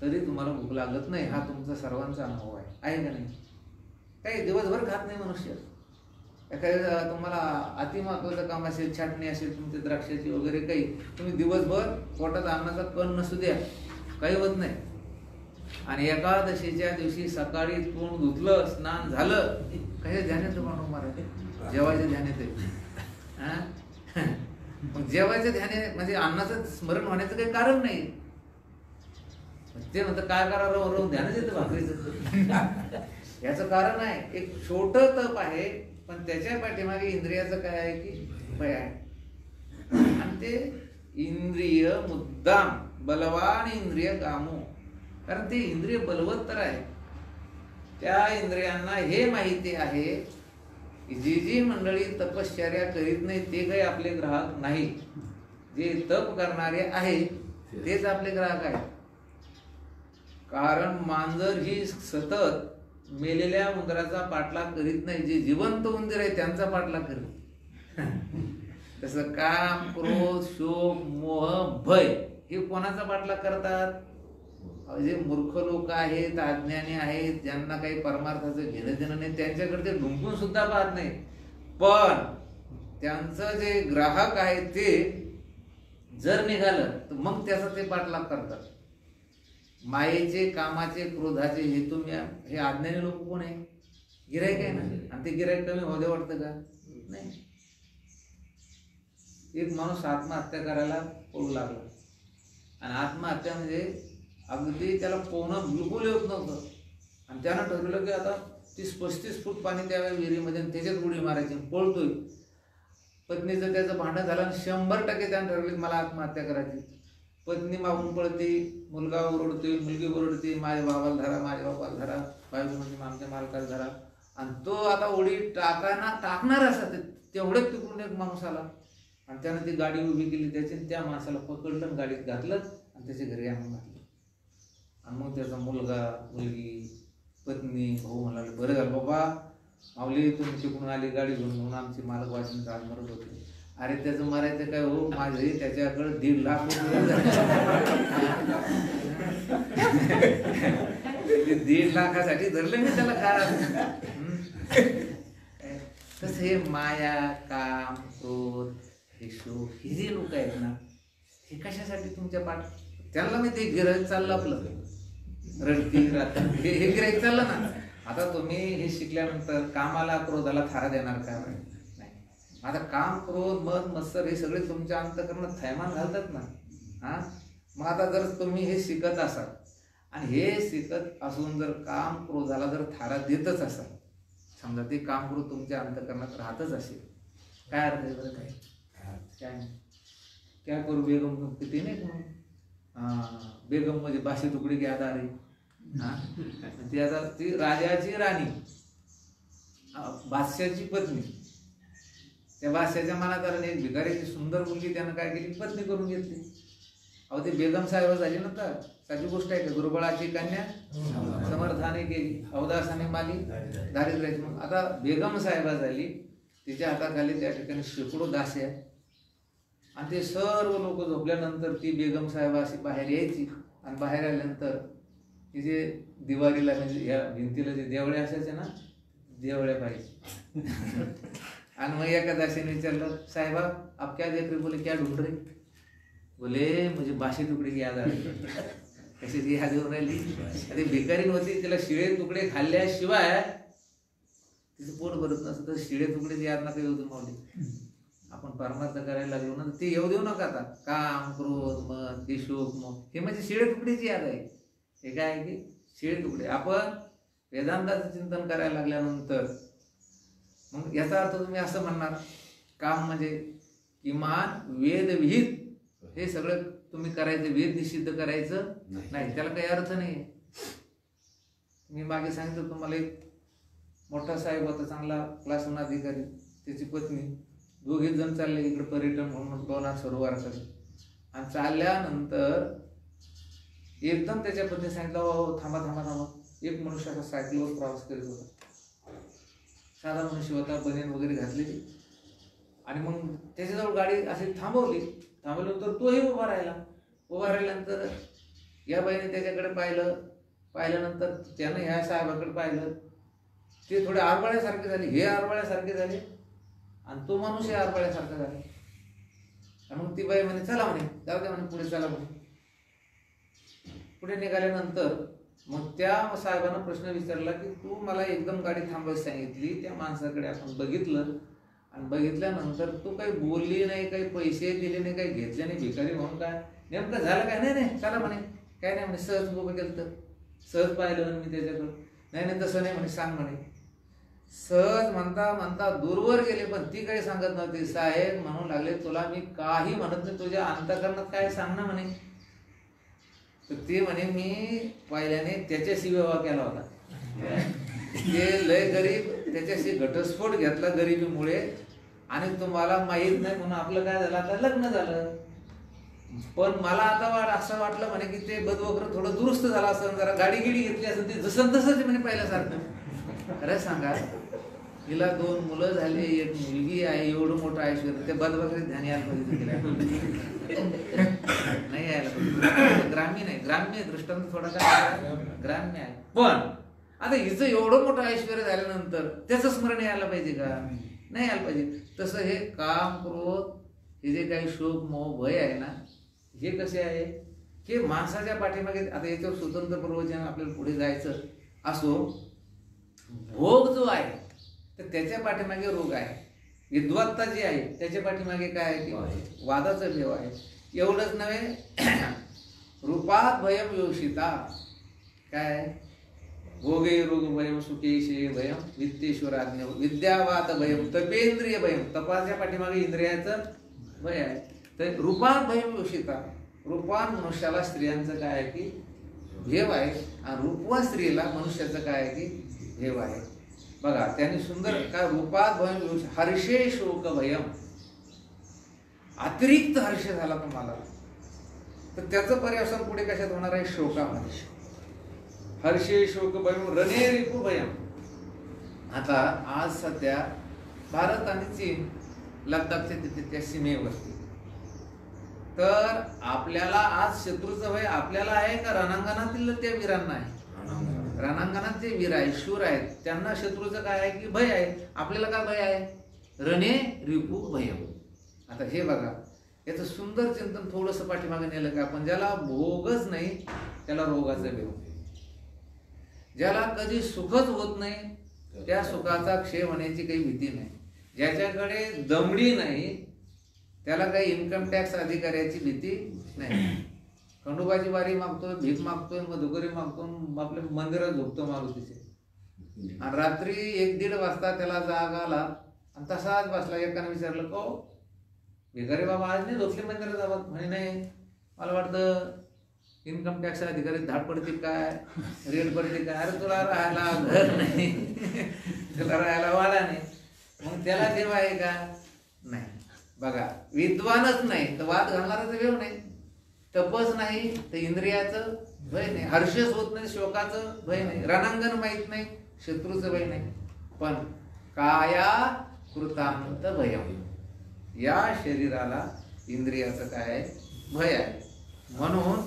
तरी तुम्हाला भूक लागत नाही. हा तुमचा सर्वांचा अनुभव आहे का नाही. काही दिवसभर खात नाही मनुष्य. एखाद्या तुम्हाला अतिमहत्वाचं काम असेल छाटणी असेल तुमच्या द्राक्षाची वगैरे काही तुम्ही दिवसभर पोटात अन्नाचा कण नसू द्या काही होत नाही. आणि एकादशीच्या दिवशी सकाळी तोंड धुतलं स्नान झालं काही ध्यान येतं म्हणून मला जेवायचं ध्यान येते. मग जेवायचं ध्यान म्हणजे अन्नाचं स्मरण होण्याचं काही कारण नाही. ते म्हणतं काय करावं ध्यानच येतं भाकरीचं. याचं कारण आहे एक छोट तप आहे पण त्याच्या पाठीमागे इंद्रियाचं काय आहे की भय आहे. आणि ते इंद्रिय मुद्दाम बलवान इंद्रिय कामो कारण ते इंद्रिय बलवत तर आहे. त्या इंद्रियांना हे माहिती आहे की जी मंडळी तपश्चर्या करीत नाही ते काही आपले ग्राहक नाही. जे तप करणारे आहे तेच आपले ग्राहक आहेत. कारण मांजर ही सतत मेलेल्या उंदराचा पाठलाग करीत नाही. जे जिवंत उंदीर आहे त्यांचा पाठलाग करीत. तसं काम क्रोध शोक मोह भय हे कोणाचा पाठलाग करतात जे मूर्ख लोक आहेत अज्ञानी आहेत ज्यांना काही परमार्थाचं घेणं देणं नाही त्यांच्याकडे ते ढुंकून सुद्धा पाहत नाही. पण त्यांचं जे ग्राहक आहे ते जर निघालं तर मग त्याचा ते पाठलाग करतात. मायेचे कामाचे क्रोधाचे हेतू हे अज्ञानी लोक कोण आहे गिराईक आहे ना. आणि ते गिराईक कमी होते वाटतं का नाही. एक माणूस आत्महत्या करायला पळू लागला आणि आत्महत्या म्हणजे अगदी त्याला पोहणं बिलकुल येत नव्हतं आणि त्यानं ठरवलं की आता 30-35 फूट पाणी त्यावेळी विहिरीमध्ये त्याच्यात उडी मारायची पळतोय. पत्नीचं त्याचं भांडण झालं आणि 100% त्यानं ठरवलं मला आत्महत्या करायची. पत्नी मागून पळते मुलगा ओरडतोय मुलगी ओरडते माझ्या बाबाला धरा माझ्या बाबाला धरा बायको म्हणजे आमच्या मालकाला धरा. आणि तो आता उडी टाकणार असा तेवढ्याच तिकडून एक माणूस आला आणि त्यानं ती गाडी उभी केली त्याची त्या माणसाला पकडलं गाडीत घातलं आणि त्याच्या घरी आणून घातलं. आणि मग त्याचा मुलगा मुलगी पत्नी भाऊ म्हणाले बरं झालं बाबा माऊली तुम्ही तिकडून आली गाडी घेऊन म्हणून आमची मालक वाचून काळ मरत होते. अरे त्याचं मारायचं काय हो माझे त्याच्याकडे 1.5 लाख रुपये 1.5 लाखासाठी धरलं मी त्याला खा. तसं हे माया काम क्रोध हे शोक हे जे लोक आहेत ना हे कशासाठी तुमच्या पाठ त्यांना मी ते गिराईक चाललं आपलं रडती राहतं हे गिराईक चाललं ना. आता तुम्ही हे शिकल्यानंतर कामाला क्रोधाला थारा देणार का नाही. आता काम क्रोध मन मत्सर हे सगळे तुमच्या अंतःकरणात थैमान घालतात ना. हा मग आता जर तुम्ही हे शिकत असाल आणि हे शिकत असून जर काम क्रोधाला जर थारा देतच असाल, समजा ते काम क्रोध तुमच्या अंतःकरणात राहतच असेल, काय अर्थ आहे बरं. काय क्या करू बेगम किती नाही बेगम म्हणजे बाशी तुकडी घ्या दारी. ती आता ती राजाची राणी बादशाची पत्नी. त्या बादशाच्या मनात आलं एक भिकारीची सुंदर मुलगी त्यानं काय केली पत्नी करून घेतली. अहो ती बेगम साहेब झाली ना. तर साधी गोष्ट आहे का. गुरुबळाची कन्या समर्थाने केली अवदासाने माली दारिद्र्याची. मग आता बेगम साहेबा झाली, तिच्या हाताखाली त्या ठिकाणी शेकडो दासी आहे आणि ते सर्व लोक झोपल्यानंतर ती बेगम साहेब अशी बाहेर यायची आणि बाहेर आल्यानंतर ती जे दिवाळीला म्हणजे या भिंतीला जे देवळे असायचे ना, देवळे पाहिजे. आणि मग एका दासीने विचारलं, साहेबा आप क्या देख रहे. बोले क्या ढूंढ रहे. बोले मुझे बाशी तुकडे याद आले. कशी याद येऊन राहिली. ती भिकारी नव्हती, तिला शिळे तुकडे खाल्ल्याशिवाय तिचं पोट भरत नसतं. तर शिळे तुकडे याद नका येऊ मावली. आपण परमार्थ करायला लागलो ना, ते येऊ देऊ नका. आता काम क्रोध मत हे शोक मोह हे म्हणजे शिळे तुकडेची याद आहे. हे काय आहे की शिळे तुकडे. आपण वेदांताचं चिंतन करायला लागल्यानंतर मग याचा अर्थ तुम्ही असं म्हणणार, काम म्हणजे किमान वेदविहित हे सगळं तुम्ही करायचं, वेद निषिद्ध करायचं नाही, त्याला काही अर्थ नाही. मी मागे सांगितलं तुम्हाला, एक मोठा साहेब होता चांगला क्लास 1 अधिकारी, त्याची पत्नी, दोघे जण चालले इकडे पर्यटन म्हणून लोणार सरोवराकडे. आणि चालल्यानंतर एकदम त्याच्या पत्नी सांगितलं, हो थांबा थांबा थांबा. एक मनुष्य असा सायकलवर प्रवास करीत होता, साधा मनुष्य होता, बनेन वगैरे घातलेली. आणि मग त्याच्याजवळ गाडी अशी थांबवल्यानंतर तोही उभा राहिला. उभा राहिल्यानंतर या बाईने त्याच्याकडे पाहिल्यानंतर त्यानं ह्या साहेबाकडे पाहिलं. ते थोडे आरबाळ्यासारखे झाले, हे आरबाळ्यासारखे झाले आणि तो माणूस हे आरबाळ्यासारखा झाला. आणि मग ती बाई म्हणे चला म्हणे, जाऊ द्या म्हणे, पुढे चला म्हणे. पुढे निघाल्यानंतर मग त्या साहेबांना प्रश्न विचारला की तू मला एकदम गाडी थांबायला सांगितली, त्या माणसाकडे आपण बघितलं आणि बघितल्यानंतर तू काही बोलली नाही, काही पैसे दिले नाही, काही घेतले नाही, भिकारी म्हणून काय नेमकं झालं काय. नाही नाही चला म्हणे, काय नाही म्हणे, सहज उभं केलं तर सहज पाहिलं मी त्याच्याकडं. नाही नाही तसं नाही म्हणे, सांग म्हणे. सहज म्हणता म्हणता दूरवर गेले, पण ती काही सांगत नव्हती. साहेब म्हणून लागले, तुला मी काही म्हणत नाही, तुझ्या अंतःकरणात काय सांग ना म्हणे. तर ते म्हणे मी पहिल्याने त्याच्याशी विवाह केला होता, ते लय गरीब, त्याच्याशी घटस्फोट घेतला गरिबीमुळे आणि तुम्हाला माहीत नाही म्हणून आपलं काय झालं, आता लग्न झालं. पण मला आता असं वाटलं म्हणे की ते बदवक्र थोडं दुरुस्त झालं असं, जरा गाडी गिडी घेतली असं, ते जसं तसंच म्हणे पहिल्यासारखं. खरं सांगा, हिला 2 मुलं झाली, एक मुलगी आहे, एवढं मोठं ऐश्वर्य, ते बदवक्रीत ध्यान यायला पाहिजे नाही यायला पाहिजे. ग्रामीण आहे, ग्राम्य दृष्टांत थोडा काय ग्राम्य आहे. पण आता हिचं एवढं मोठं ऐश्वर्य झाल्यानंतर त्याचं स्मरण यायला पाहिजे का, नाही यायला पाहिजे. तसं हे काम क्रोध हे जे काही शोक मोह भय आहे ना, हे कसे आहे की माणसाच्या पाठीमागे. आता याच्यावर स्वतंत्र प्रवचन आपल्याला पुढे जायचं असो. भोग जो आहे तर त्याच्या पाठीमागे रोग आहे, विद्वत्ता जी आहे त्याच्या पाठीमागे काय आहे की वादाचं भेव आहे. एवढंच नव्हे, रूपात भयम योषिता, काय भोगे रोग भयम सुखेशे भयम वित्तेश्वराज्ञ विद्यावाद भयम तपेंद्रिय भयम, तपाच्या पाठीमागे इंद्रियाचं भय आहे. तर रूपात भयम योषिता, रूपान मनुष्याला स्त्रियांचं काय आहे की भेव आहे आणि रूपवान स्त्रीला मनुष्याचं काय आहे की भेव आहे. बघा त्यांनी सुंदर काय रूपात भयम हर्षे शोक भयम, अतिरिक्त हर्ष झाला तुम्हाला तर त्याचं पर्यावसन पुढे कशात होणार आहे, शोकामध्ये. हर्षे शोक भयम रणे रिपु भयम. आता आज सध्या भारत आणि चीन लडाखच्या त्या सीमेवरती, तर आपल्याला आज शत्रूचं भय आपल्याला आहे का रणांगणातील त्या वीरांना आहे. रणांगणात जे वीर आहेत, शूर आहेत, त्यांना शत्रूचं काय आहे की भय आहे. आपल्याला काय भय आहे, रणे रिपु भयम. आता हे बघा, याचं सुंदर चिंतन थोडंसं पाठीमागे नेलं का आपण, ज्याला भोगच नाही त्याला रोगाचं भेव, ज्याला कधी सुखच होत नाही त्या सुखाचा क्षय होण्याची काही भीती नाही, ज्याच्याकडे दमडी नाही त्याला काही इन्कम टॅक्स अधिकाऱ्याची भीती नाही. खंडोबाची वारी मागतोय, भीक मागतोय, मधुकरी मागतो, आपल्या मंदिरात झोपतो मारुतीचे, आणि रात्री 1-1:30 वाजता त्याला जाग आला आणि तसाच बसला. एकाने विचारलं को भिकारी बाबा आज नाही झोपले मंदिरात जावं? म्हणे नाही, मला वाटतं इन्कम टॅक्स अधिकारी धाड पडतील काय, रेड पडतील काय. अरे तुला राहायला घर नाही, तुला राहायला वाडा नाही, मग त्याला देव आहे का? नाही. बघा, विद्वानच नाही तर वाद घालणाराचा वेळ नाही, तपस नाही तर इंद्रियाचं भय नाही, हर्षच होत नाही शोकाचं भय नाही, रणांगण माहित नाही शत्रूचं भय नाही, पण काया कृतांत भयम, या शरीराला इंद्रियाचं काय आहे? भय आहे. म्हणून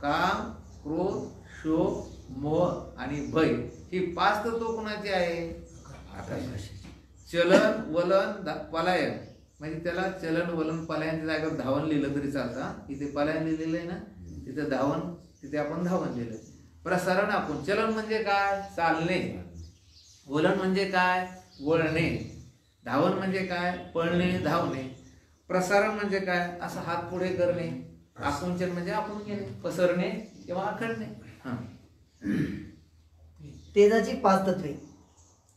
काम, क्रोध, शोक, मोह आणि भय ही 5 तत्व कुणाची आहे? आकाशाची. चलन, वलन, पलायन, म्हणजे त्याला चलन, वलन, पलायनच्या जागेवर धावन लिहिलं तरी चालतं. इथे पलायन लिहिलेलं आहे ना, तिथे धावन, तिथे आपण धावन लिहिलं. प्रसारण आपण, चलन म्हणजे काय? चालणे. वलन म्हणजे काय? वळणे. धावन म्हणजे काय? पळणे, धावणे. प्रसारण म्हणजे काय? असं हात पुढे करणे. आकुंचन म्हणजे आपण घेणे, पसरणे किंवा आखडणे. तेजाची 5 तत्वे: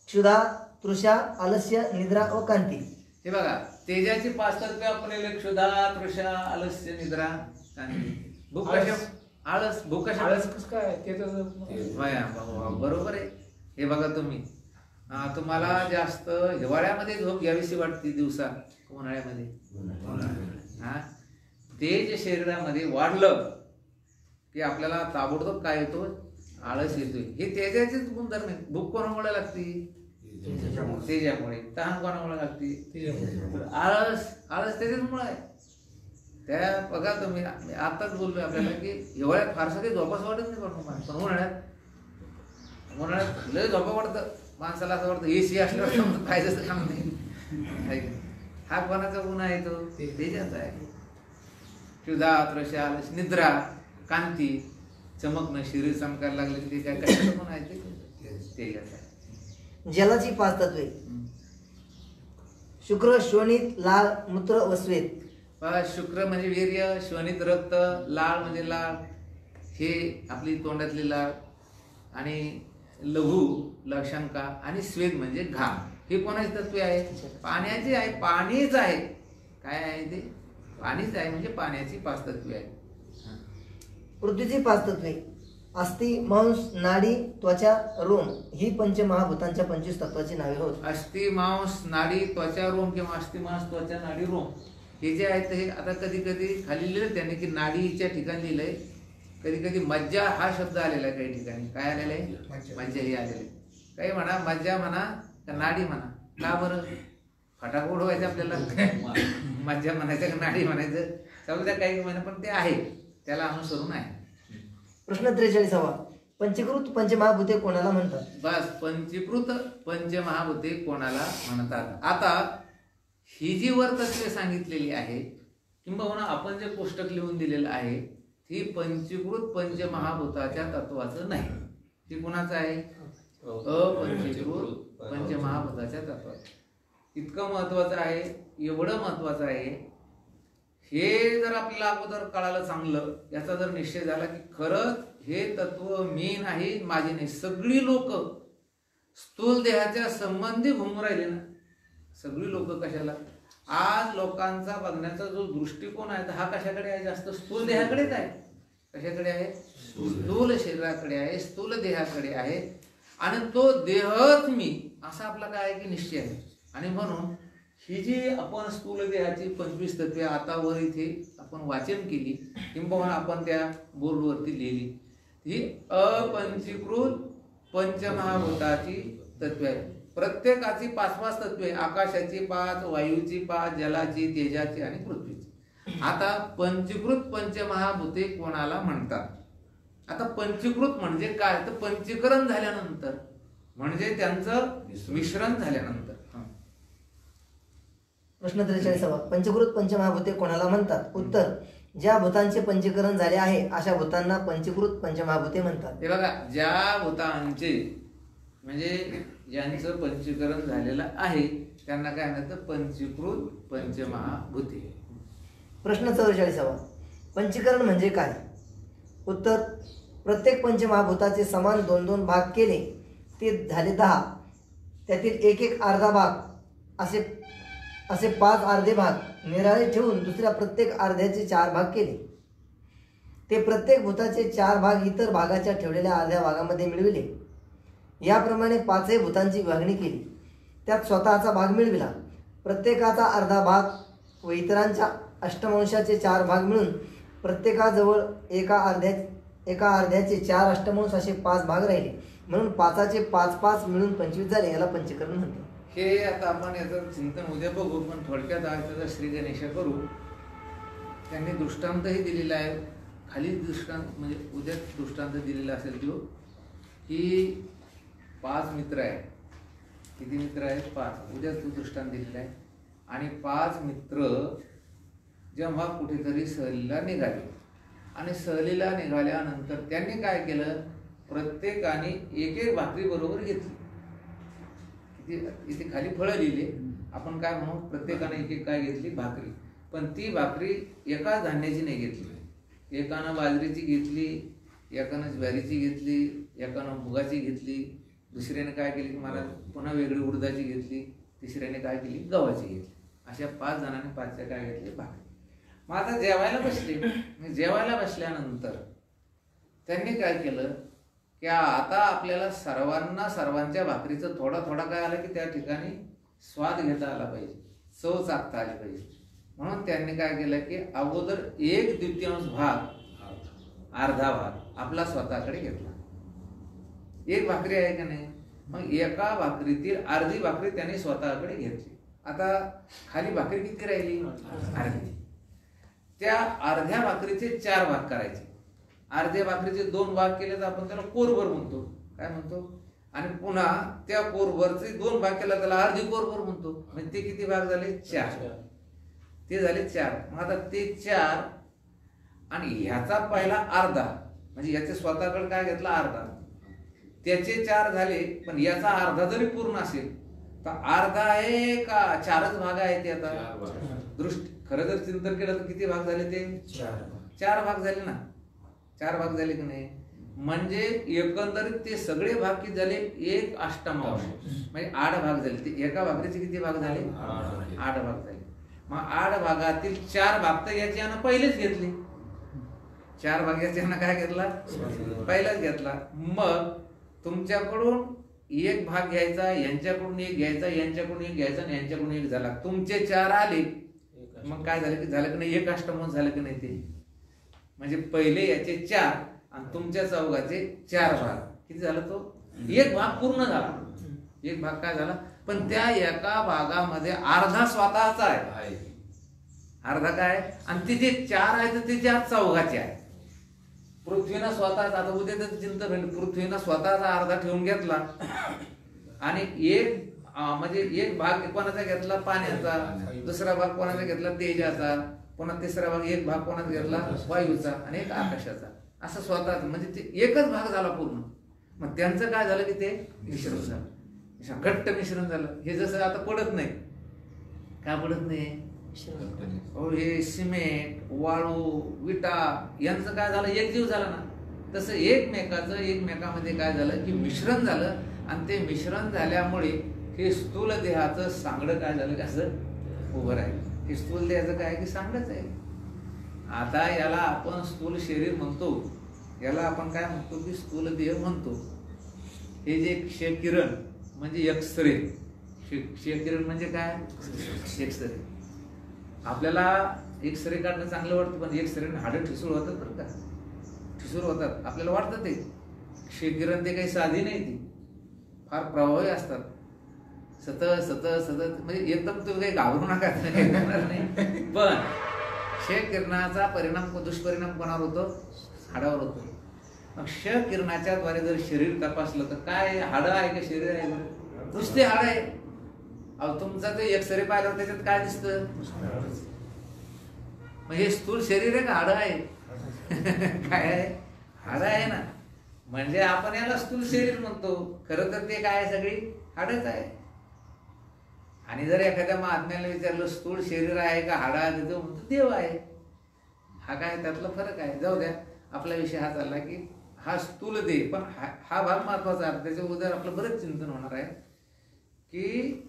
क्षुधा, तृषा, आलस्य, निद्रा व कांती. हे बघा, तेजाची 5 तत्वे आपल्याला: क्षुधा, तृषा, आलस्य, निद्रा, कांती. भूक कशा? आळस. भूक कशा? आळस कसं काय ते तर बरोबर आहे. हे बघा तुम्ही, तुम्हाला जास्त हिवाळ्यामध्ये झोप घ्यावीशी वाटते दिवसा, उन्हाळ्यामध्ये? तेज शरीरामध्ये वाढलं की आपल्याला ताबडतोब काय येतो? आळस येतोय. हे तेजाचेच गुणधर्म आहे. भूक कोणामुळे लागते? तेजामुळे. तहान कोणामुळे लागते? आळस. आळस त्याच्यामुळे आहे. त्या बघा तुम्ही, आताच बोललोय आपल्याला की हिवाळ्यात फारसं काही झोपास वाटत नाही, पण उन्हाळ्यात लय झोपा वाटतं माणसाला. असं वाटतं एसी असल्यावर खायचं काम नाही. हा कोणाचा गुन्हा आहे? तो तेजाचा आहे. क्षुधा, तृषा, आलस, निद्रा, कांती, चमकणं, शरीर चमकायला लागले ते काय कशाचं गुन्हा आहे? ते तेजाचा आहे. जलाची 5 तत्वे: शुक्र, श्वनित, लाळ, मूत्र व श्वेत. शुक्र म्हणजे वीर्य, श्वनित रक्त, लाळ म्हणजे लाळ, हे आपली तोंडातली लाळ, आणि लघु लक्षणका, आणि श्वेत म्हणजे घाम. हे कोणाची तत्वे आहे? पाण्याची आहे. पाणीच आहे. काय आहे ते? पाणीच आहे. म्हणजे पाण्याची 5 तत्वे आहे. पृथ्वीची 5 तत्वे: अस्थि, मांस, नाडी, त्वचा, रोम. ही पंचमहाभूतांच्या 25 तत्वाची नावे होत. अस्थि, मांस, नाडी, त्वचा, रोम, किंवा अस्थि, मांस, त्वचा, नाडी, रोम, हे जे आहेत हे आता कधी कधी खाली लिहिलं त्यांनी की नाडीच्या ठिकाणी लिहिलंय. कधी कधी मज्जा हा शब्द आलेला आहे काही ठिकाणी. काय आलेला आहे? मज्जा हे आलेले. काही म्हणा, मज्जा म्हणा का नाडी म्हणा. का बरं? फटाक उडवायचं आपल्याला, मज्जा म्हणायचं का नाडी म्हणायचं? समजा काही म्हणा, पण ते आहे, त्याला अनुसरून आहे. प्रश्न 43. पंचीकृत पंचमहाभूते कोणाला म्हणतात? बस, पंचीकृत पंचमहाभूते कोणाला म्हणतात. आता ही जी वर तत्वे सांगितलेली आहे, किंबहुना आपण जे कोष्टक लिहून दिलेलं आहे, ही पंचीकृत पंचमहाभूताच्या तत्वाचं नाही. ती कोणाचं आहे? अपंचीकृत पंचमहाभूताच्या तत्वाचं. इतकं महत्वाचं आहे, एवढं महत्वाचं आहे. हे जर आपल्याला अगोदर कळालं चांगलं, याचा जर निश्चय झाला की खरंच हे तत्व मी नाही, माझी नाही. सगळी लोक स्थूल देहाच्या संबंधी घुमून राहिले ना. सगळी लोक कशाला? आज लोकांचा बघण्याचा जो दृष्टिकोन आहे हा कशाकडे आहे? जास्त स्थूल देहाकडेच आहे. कशाकडे आहे? स्थूल शरीराकडे आहे, स्थूल देहाकडे आहे. आणि तो देहच मी असा आपला काय आहे की निश्चय आहे. आणि म्हणून ही जी आपण स्थूल देहाची 25 तत्वे आता वर इथे आपण वाचन केली, किंबहुना आपण त्या बोर्डवरती लिहिली, ही अपंचीकृत पंचमहाभूताची तत्वे आहे. प्रत्येकाची 5-5 तत्वे: आकाशाची 5, वायूची 5, जलाची, तेजाची आणि पृथ्वीची. आता पंचीकृत पंचमहाभूते कोणाला म्हणतात? आता पंचीकृत म्हणजे काय? तर पंचीकरण झाल्यानंतर, म्हणजे त्यांचं मिश्रण झाल्यानंतर. प्रश्न 43 पंचीकृत पंचमहाभूते कोणाला म्हणतात? उत्तर, ज्या भूतांचे पंचीकरण झाले आहे अशा भूतांना पंचीकृत पंचमहाभूते म्हणतात. हे बघा, ज्या भूतांचे म्हणजे ज्यांचं पंचीकरण झालेलं आहे त्यांना काय म्हणतात? पंचीकृत पंचमहाभूते. प्रश्न 44 पंचीकरण म्हणजे काय? उत्तर, प्रत्येक पंचमहाभूताचे समान 2-2 भाग केले ते झाले 10. त्यातील एक अर्धा भाग असे 5 अर्धे भाग निराळे ठेवून दुसऱ्या प्रत्येक अर्ध्याचे 4 भाग केले. ते प्रत्येक भूताचे 4 भाग इतर भागाच्या ठेवलेल्या अर्ध्या भागामध्ये मिळविले. याप्रमाणे 5ही भूतांची विभागणी केली. त्यात स्वतःचा भाग मिळविला. प्रत्येकाचा अर्धा भाग व इतरांच्या अष्टमांशाचे 4 भाग मिळून प्रत्येकाजवळ एका अर्ध्याचे 4 अष्टमांश असे 5 भाग राहिले. म्हणून 5चे 5 मिळून 25 झाले. याला पंचीकरण म्हणतात. हे आता आपण याचं चिंतन उद्या बघू, पण थोडक्यात त्याचा श्री गणेश करू. त्यांनी दृष्टांतही दिलेला आहे. खाली दृष्टांत म्हणजे उद्या दृष्टांत दिलेला असेल तो की 5 मित्र आहेत. किती मित्र आहेत? 5. उद्या तो दृष्टांत दिलेला आहे. आणि 5 मित्र जेव्हा कुठेतरी सहलीला निघाले आणि सहलीला निघाल्यानंतर त्यांनी काय केलं? प्रत्येकाने एक भाकरी बरोबर घेतली. इथे खाली फळं लिहिले. आपण काय म्हणू? प्रत्येकाने एक काय घेतली? भाकरी. पण ती भाकरी एकाच धान्याची नाही घेतली. एकानं बाजरीची घेतली, एकानं ज्वारीची घेतली, एकानं मुगाची घेतली, दुसऱ्याने काय केली? मला पुन्हा वेगळी उडदाची घेतली, तिसऱ्याने काय केली? गव्हाची घेतली. अशा 5 जणांनी 5च्या काय घेतली? भाकरी. मग आता जेवायला बसले. जेवायला बसल्यानंतर त्यांनी काय केलं की आता आपल्याला सर्वांच्या भाकरीचं थोडा काय आलं की त्या ठिकाणी स्वाद घेता आला पाहिजे, चव चाखता आली पाहिजे. म्हणून त्यांनी काय केलं की अगोदर 1/2 भाग, अर्धा भाग आपला स्वतःकडे घेतला. एक भाकरी आहे का नाही? मग एका भाकरीतील अर्धी भाकरी त्याने स्वतःकडे घेतली. आता खाली भाकरी किती राहिली? अर्धी. त्या अर्ध्या भाकरीचे 4 भाग करायचे. अर्ध्या भाकरीचे 2 भाग केले तर आपण त्याला कोरभर म्हणतो. काय म्हणतो? आणि पुन्हा त्या कोरभरचे 2 भाग केला त्याला अर्धी कोरभर म्हणतो. म्हणजे ते किती भाग झाले? 4. ते झाले 4. मग आता ते 4 आणि ह्याचा पहिला अर्धा म्हणजे याचे स्वतःकडे काय घेतला? अर्धा. त्याचे 4 झाले. पण याचा अर्धा जरी पूर्ण असेल तर अर्धा आहे का 4च भाग आहे ते? आता खरं जर चिंतन केलं तर किती भाग झाले? ते 4 भाग झाले ना. 4 भाग झाले की नाही? म्हणजे एकंदरीत ते सगळे भाग किती झाले? 1 अष्टमांश म्हणजे 8 भाग झाले. ते एका भाकरीचे किती भाग झाले? 8 भाग झाले. मग 8 भागातील 4 भाग तर याच्यानं पहिलेच घेतले. 4 भाग याच्यानं काय घेतला? पहिलाच घेतला. मग तुमच्याकडून 1 भाग घ्यायचा, यांच्याकडून 1 घ्यायचा, यांच्याकडून 1 घ्यायचा आणि यांच्याकडून 1 झाला. तुमचे 4 आले. मग काय झालं की झालं की नाही? 1 अष्टमांश झालं की नाही? ते म्हणजे पहिले याचे 4 आणि तुमच्या चौघाचे 4 भाग किती झाला? तो 1 भाग पूर्ण झाला. 1 भाग काय झाला? पण त्या एका भागामध्ये अर्धा स्वतःचा आहे. अर्धा काय? आणि ते जे 4 आहे तर ते 4 चौघाचे आहे. पृथ्वीनं स्वतःचा, आता उद्या त्याचं चिंतन होईल, पृथ्वीनं स्वतःचा अर्धा ठेवून घेतला आणि म्हणजे 1 भाग कोणाचा घेतला? पाण्याचा, दुसरा भाग कोणाचा घेतला? तेजाचा, पुन्हा तिसरा भाग 1 भाग कोणाचा घेतला? वायूचा आणि 1 आकाशाचा. असं स्वतः म्हणजे ते एकच भाग झाला पूर्ण. मग त्यांचं काय झालं की ते मिश्रण झालं, घट्ट मिश्रण झालं. हे जसं आता पडत नाही. का पडत नाही? हे सिमेंट, वाळू, विटा यांचं काय झालं? एक जीव झाला ना. तसं एकमेकामध्ये काय झालं की मिश्रण झालं. आणि ते मिश्रण झाल्यामुळे हे स्थूल देहाचं सांगडं काय झालं की असं उभं राहिलं. हे स्थूल देहाचं काय की सांगडंच आहे. आता याला आपण स्थूल शरीर म्हणतो, याला आपण काय म्हणतो की स्थूल देह म्हणतो. हे जे क्षकिरण म्हणजे एक्सरे, क्षकिरण म्हणजे काय? एक्सरे. आपल्याला एक्सरे काढणं चांगलं वाटतं, पण एक्सरेने हाडं ठिसूळ होतात बरं का, ठिसूळ होतात. आपल्याला वाटतं ते क्षकिरण ते काही साधी नाही, ती फार प्रभावी असतात. सतत म्हणजे एकदम तुम्ही काही घाबरू नका, नाही. पण क्षकिरणाचा परिणाम, दुष्परिणाम कोणावर होतो? हाडावर होतो. मग क्षकिरणाच्या द्वारे जर शरीर तपासलं तर काय हाडं आहे का शरीर आहे? नुसते हाड आहे. अहो तुमचा ते एक्सरे पाहिल्यावर त्याच्यात काय दिसतं? मग हे स्थूल शरीर आहे का हाडं आहे? काय आहे? हाडं आहे ना. म्हणजे आपण याला स्थूल शरीर म्हणतो, खरं तर ते काय आहे? सगळी हाडच आहे. आणि जर एखाद्या महात्म्याला विचारलं स्थूल शरीर आहे का हाडं आहे, तर तो म्हणतो देव आहे. हा काय त्यातला फरक आहे. जाऊ द्या, आपला विषय हा चालला की हा स्थूल देह, पण हा भाग महत्वाचा आहे. त्याच्या उद्या आपलं बरंच चिंतन होणार आहे की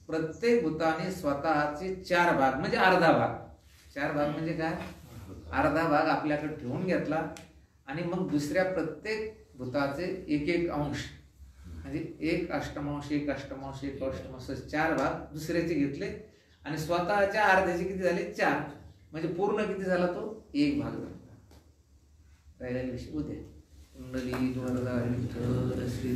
प्रत्येक भूताने स्वतःचे 4 भाग म्हणजे अर्धा भाग, 4 भाग म्हणजे काय? अर्धा भाग आपल्याकडे ठेवून घेतला आणि मग दुसऱ्या प्रत्येक भूताचे एक एक अंश म्हणजे 1 अष्टमांश 1 अष्टमांश 1 अष्टमांश 4 भाग दुसऱ्याचे घेतले आणि स्वतःच्या अर्ध्याचे किती झाले? 4. म्हणजे पूर्ण किती झाला? तो 1 भाग झाला. राहिलेला विषय उद्या. कुंडली वरदा विठ्ठल श्री